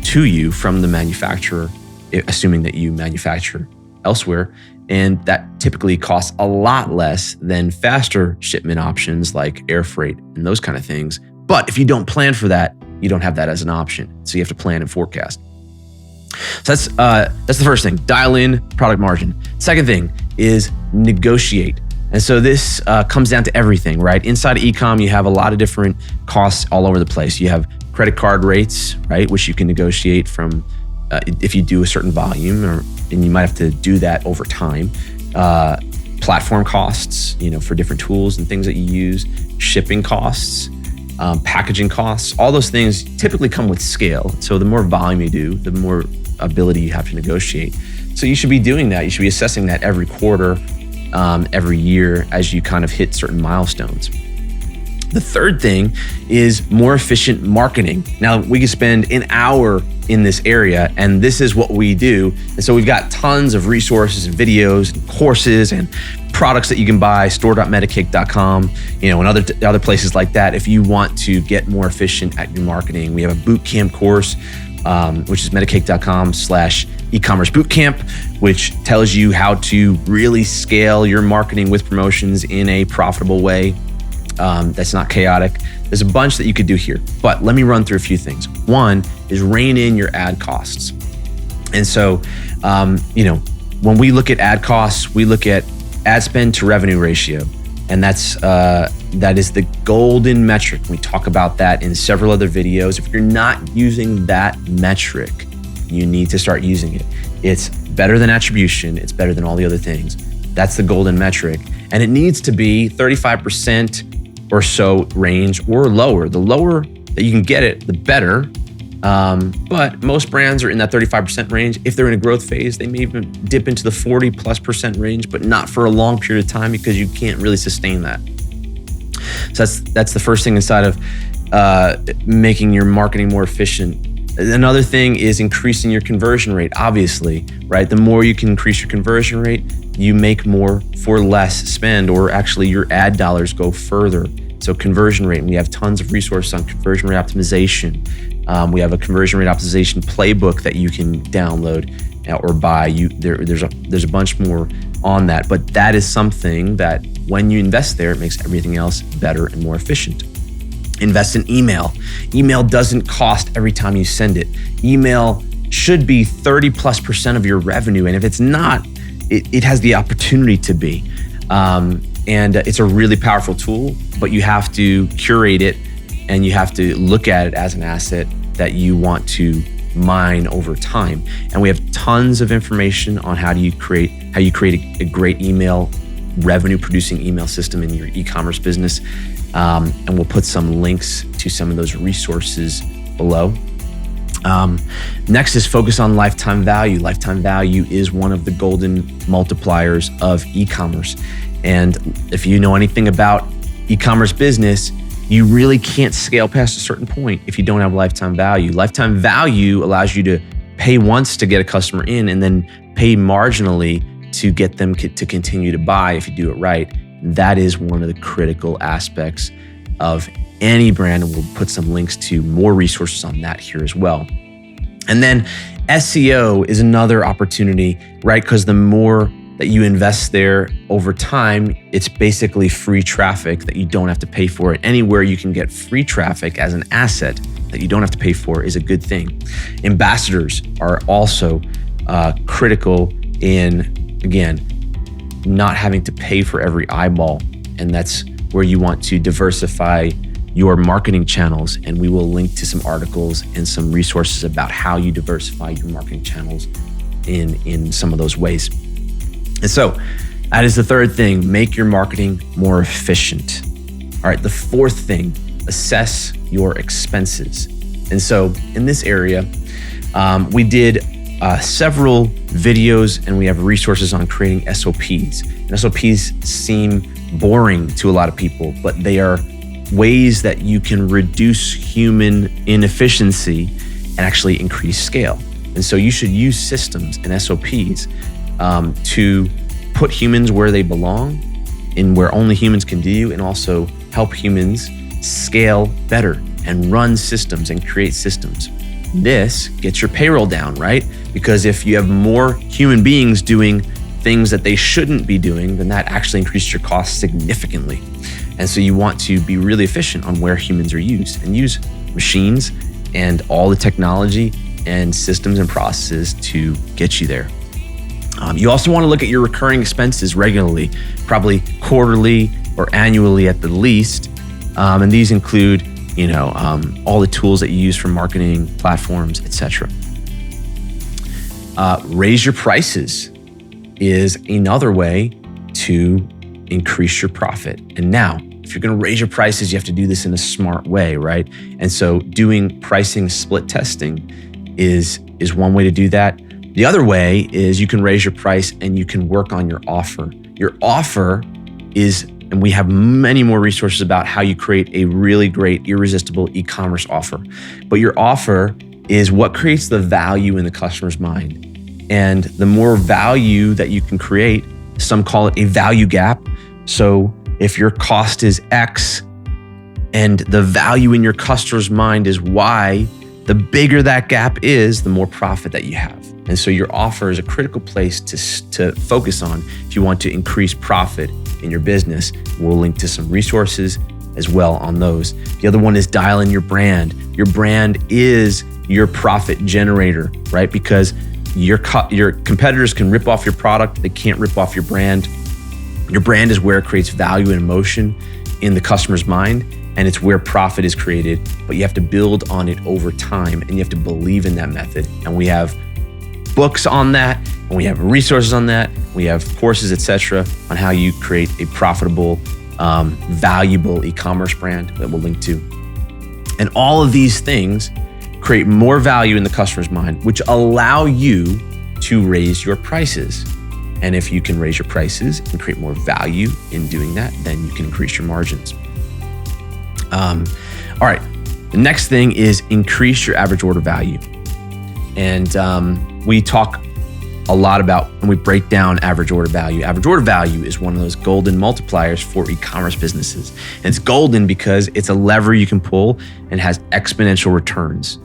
to you from the manufacturer, assuming that you manufacture elsewhere. And that typically costs a lot less than faster shipment options like air freight and those kind of things. But if you don't plan for that, you don't have that as an option. So you have to plan and forecast. So that's the first thing. Dial in product margin. Second thing is negotiate. And so this comes down to everything, right? Inside of e-com, you have a lot of different costs all over the place. You have credit card rates, right, which you can negotiate from if you do a certain volume, and you might have to do that over time. Platform costs, for different tools and things that you use, shipping costs, packaging costs, all those things typically come with scale. So the more volume you do, the more ability you have to negotiate. So you should be doing that. You should be assessing that every quarter, every year as you kind of hit certain milestones. The third thing is more efficient marketing. Now, we can spend an hour in this area, and this is what we do. And so we've got tons of resources and videos and courses and products that you can buy, store.metacake.com, and other places like that. If you want to get more efficient at your marketing, we have a bootcamp course, which is metacake.com/e-commerce bootcamp, which tells you how to really scale your marketing with promotions in a profitable way. That's not chaotic. There's a bunch that you could do here, but let me run through a few things. One is rein in your ad costs. And so, when we look at ad costs, we look at ad spend to revenue ratio. And that is the golden metric. We talk about that in several other videos. If you're not using that metric, you need to start using it. It's better than attribution. It's better than all the other things. That's the golden metric. And it needs to be 35% or so range or lower. The lower that you can get it, the better. But most brands are in that 35% range. If they're in a growth phase, they may even dip into the 40+% range, but not for a long period of time because you can't really sustain that. So that's the first thing inside of making your marketing more efficient. Another thing is increasing your conversion rate, obviously, right? The more you can increase your conversion rate, you make more for less spend, or actually your ad dollars go further. So conversion rate, and we have tons of resources on conversion rate optimization, We have a conversion rate optimization playbook that you can download or buy. There's a bunch more on that, but that is something that when you invest there, it makes everything else better and more efficient. Invest in email. Email doesn't cost every time you send it. Email should be 30+% of your revenue, and if it's not, it has the opportunity to be. And it's a really powerful tool, but you have to curate it and you have to look at it as an asset that you want to mine over time. And we have tons of information on how you create a great email, revenue producing email system in your e-commerce business. And we'll put some links to some of those resources below. Next is focus on lifetime value. Lifetime value is one of the golden multipliers of e-commerce. And if you know anything about e-commerce business, you really can't scale past a certain point if you don't have lifetime value. Lifetime value allows you to pay once to get a customer in and then pay marginally to get them to continue to buy if you do it right. That is one of the critical aspects of any brand, and we'll put some links to more resources on that here as well. And then SEO is another opportunity, right? Because the more that you invest there over time, it's basically free traffic that you don't have to pay for. Anywhere you can get free traffic as an asset that you don't have to pay for is a good thing. Ambassadors are also critical in, again, not having to pay for every eyeball. And that's where you want to diversify your marketing channels. And we will link to some articles and some resources about how you diversify your marketing channels in some of those ways. And so that is the third thing, make your marketing more efficient. All right, the fourth thing, assess your expenses. And so in this area, we did several videos and we have resources on creating SOPs. And SOPs seem boring to a lot of people, but they are ways that you can reduce human inefficiency and actually increase scale. And so you should use systems and SOPs to put humans where they belong and where only humans can do, and also help humans scale better and run systems and create systems. This gets your payroll down, right? Because if you have more human beings doing things that they shouldn't be doing, then that actually increases your costs significantly. And so you want to be really efficient on where humans are used and use machines and all the technology and systems and processes to get you there. You also want to look at your recurring expenses regularly, probably quarterly or annually at the least. And these include, all the tools that you use for marketing platforms, etc. Raise your prices is another way to increase your profit. And now, if you're going to raise your prices, you have to do this in a smart way, right? And so doing pricing split testing is one way to do that. The other way is you can raise your price and you can work on your offer. Your offer is, and we have many more resources about how you create a really great, irresistible e-commerce offer. But your offer is what creates the value in the customer's mind. And the more value that you can create, some call it a value gap. So if your cost is X and the value in your customer's mind is Y, the bigger that gap is, the more profit that you have. And so your offer is a critical place to focus on if you want to increase profit in your business. We'll link to some resources as well on those. The other one is dial in your brand. Your brand is your profit generator, right? Because your competitors can rip off your product. They can't rip off your brand. Your brand is where it creates value and emotion in the customer's mind, and it's where profit is created. But you have to build on it over time, and you have to believe in that method. And we have books on that, and we have resources on that. We have courses, etc., on how you create a profitable, valuable e-commerce brand that we'll link to. And all of these things create more value in the customer's mind, which allow you to raise your prices. And if you can raise your prices and create more value in doing that, then you can increase your margins. All right, the next thing is increase your average order value. And we talk a lot about when we break down average order value. Average order value is one of those golden multipliers for e-commerce businesses. And it's golden because it's a lever you can pull and has exponential returns.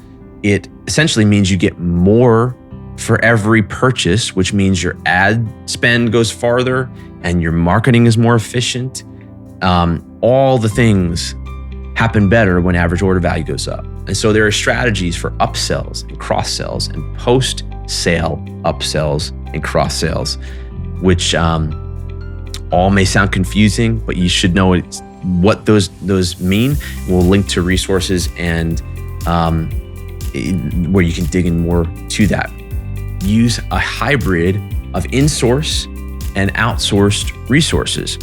it essentially means you get more for every purchase, which means your ad spend goes farther and your marketing is more efficient. All the things happen better when average order value goes up. And so there are strategies for upsells and cross-sells and post-sale upsells and cross-sells, which all may sound confusing, but you should know what those mean. We'll link to resources and where you can dig in more to that. Use a hybrid of in-source and outsourced resources.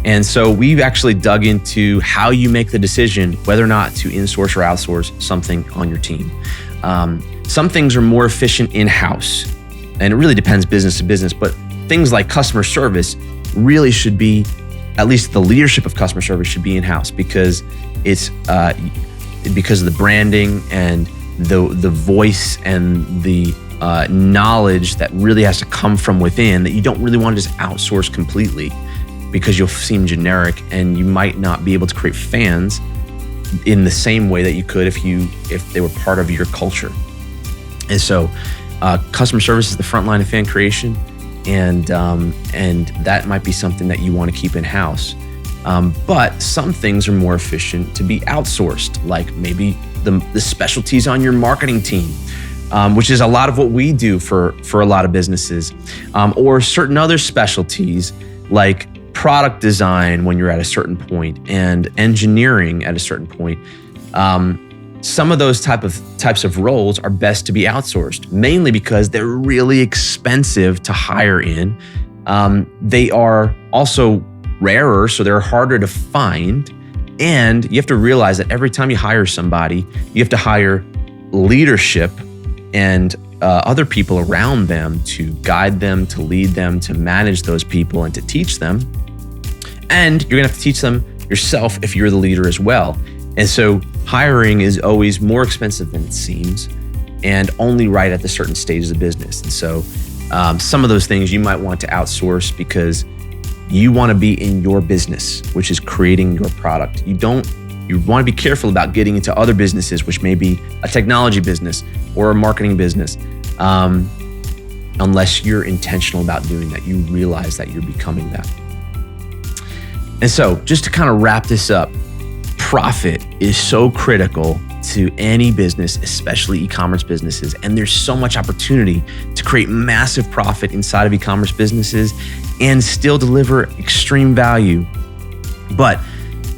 And so we've actually dug into how you make the decision whether or not to in-source or outsource something on your team. Some things are more efficient in-house, and it really depends business to business, but things like customer service really should be, at least the leadership of customer service should be in-house, because it's because of the branding and the voice and the knowledge that really has to come from within, that you don't really want to just outsource completely, because you'll seem generic and you might not be able to create fans in the same way that you could if they were part of your culture. And so customer service is the front line of fan creation, and that might be something that you want to keep in-house. But some things are more efficient to be outsourced, like maybe the specialties on your marketing team, which is a lot of what we do for a lot of businesses, or certain other specialties like product design when you're at a certain point, and engineering at a certain point. Some of those types of roles are best to be outsourced, mainly because they're really expensive to hire in. They are also rarer, so they're harder to find. And you have to realize that every time you hire somebody, you have to hire leadership and other people around them to guide them, to lead them, to manage those people, and to teach them. And you're gonna have to teach them yourself if you're the leader as well. And so hiring is always more expensive than it seems, and only right at the certain stages of business. And so some of those things you might want to outsource because you want to be in your business, which is creating your product. You want to be careful about getting into other businesses, which may be a technology business or a marketing business, unless you're intentional about doing that. You realize that you're becoming that. And so just to kind of wrap this up, profit is so critical to any business, especially e-commerce businesses. And there's so much opportunity to create massive profit inside of e-commerce businesses and still deliver extreme value. But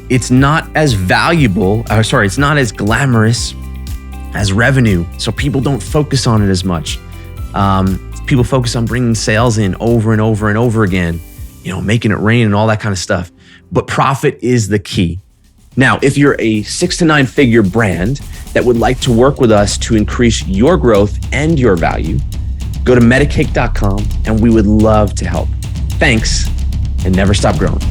it's not as valuable, it's not as glamorous as revenue. So people don't focus on it as much. People focus on bringing sales in over and over and over again, making it rain and all that kind of stuff. But profit is the key. Now, if you're a 6 to 9 figure brand that would like to work with us to increase your growth and your value, go to Metacake.com and we would love to help. Thanks, and never stop growing.